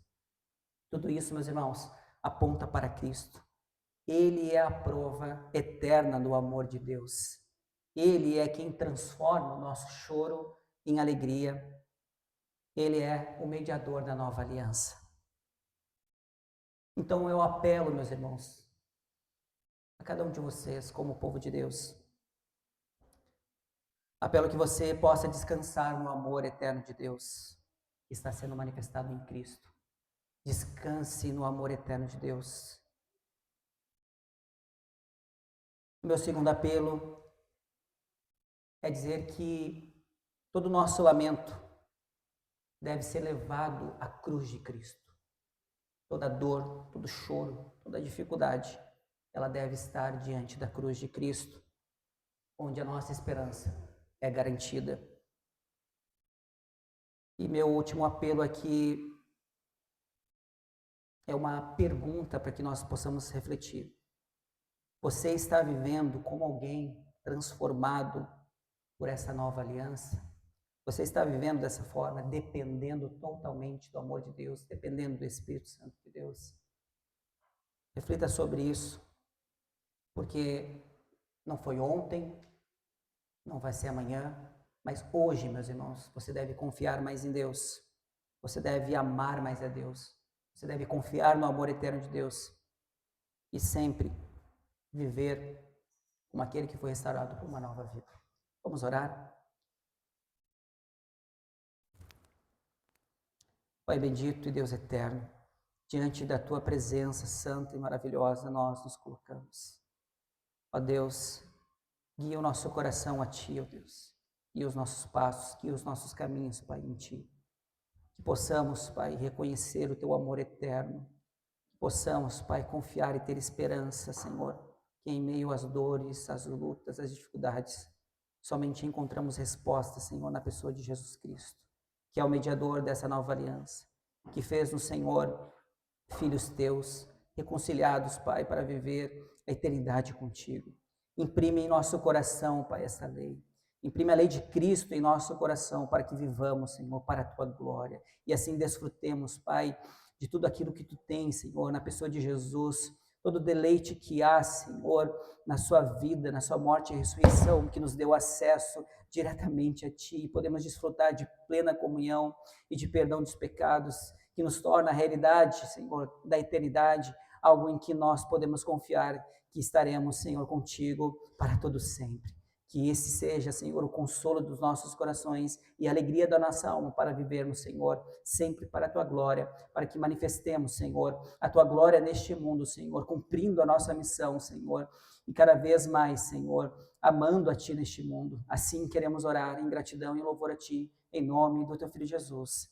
Tudo isso, meus irmãos, aponta para Cristo. Ele é a prova eterna do amor de Deus. Ele é quem transforma o nosso choro em alegria. Ele é o mediador da nova aliança. Então eu apelo, meus irmãos, a cada um de vocês, como povo de Deus, apelo que você possa descansar no amor eterno de Deus, que está sendo manifestado em Cristo. Descanse no amor eterno de Deus. O meu segundo apelo é dizer que todo o nosso lamento deve ser levado à cruz de Cristo. Toda dor, todo choro, toda dificuldade, ela deve estar diante da cruz de Cristo, onde a nossa esperança é garantida. E meu último apelo aqui é uma pergunta para que nós possamos refletir. Você está vivendo como alguém transformado por essa nova aliança? Você está vivendo dessa forma, dependendo totalmente do amor de Deus, dependendo do Espírito Santo de Deus? Reflita sobre isso, porque não foi ontem, não vai ser amanhã, mas hoje, meus irmãos, você deve confiar mais em Deus. Você deve amar mais a Deus. Você deve confiar no amor eterno de Deus e sempre viver como aquele que foi restaurado por uma nova vida. Vamos orar? Pai bendito e Deus eterno, diante da Tua presença santa e maravilhosa, nós nos colocamos. Ó Deus, guia o nosso coração a Ti, ó Deus. Guia os nossos passos, guia os nossos caminhos, Pai, em Ti. Que possamos, Pai, reconhecer o Teu amor eterno. Que possamos, Pai, confiar e ter esperança, Senhor, que em meio às dores, às lutas, às dificuldades, somente encontramos respostas, Senhor, na pessoa de Jesus Cristo, que é o mediador dessa nova aliança, que fez no Senhor filhos Teus, reconciliados, Pai, para viver a eternidade contigo. Imprime em nosso coração, Pai, essa lei. Imprime a lei de Cristo em nosso coração para que vivamos, Senhor, para a Tua glória. E assim desfrutemos, Pai, de tudo aquilo que Tu tens, Senhor, na pessoa de Jesus, todo o deleite que há, Senhor, na Sua vida, na Sua morte e ressurreição, que nos deu acesso diretamente a Ti. E podemos desfrutar de plena comunhão e de perdão dos pecados, que nos torna a realidade, Senhor, da eternidade, algo em que nós podemos confiar que estaremos, Senhor, contigo para todo sempre. Que esse seja, Senhor, o consolo dos nossos corações e a alegria da nossa alma para vivermos, Senhor, sempre para a Tua glória, para que manifestemos, Senhor, a Tua glória neste mundo, Senhor, cumprindo a nossa missão, Senhor, e cada vez mais, Senhor, amando a Ti neste mundo. Assim queremos orar em gratidão e louvor a Ti, em nome do Teu Filho Jesus.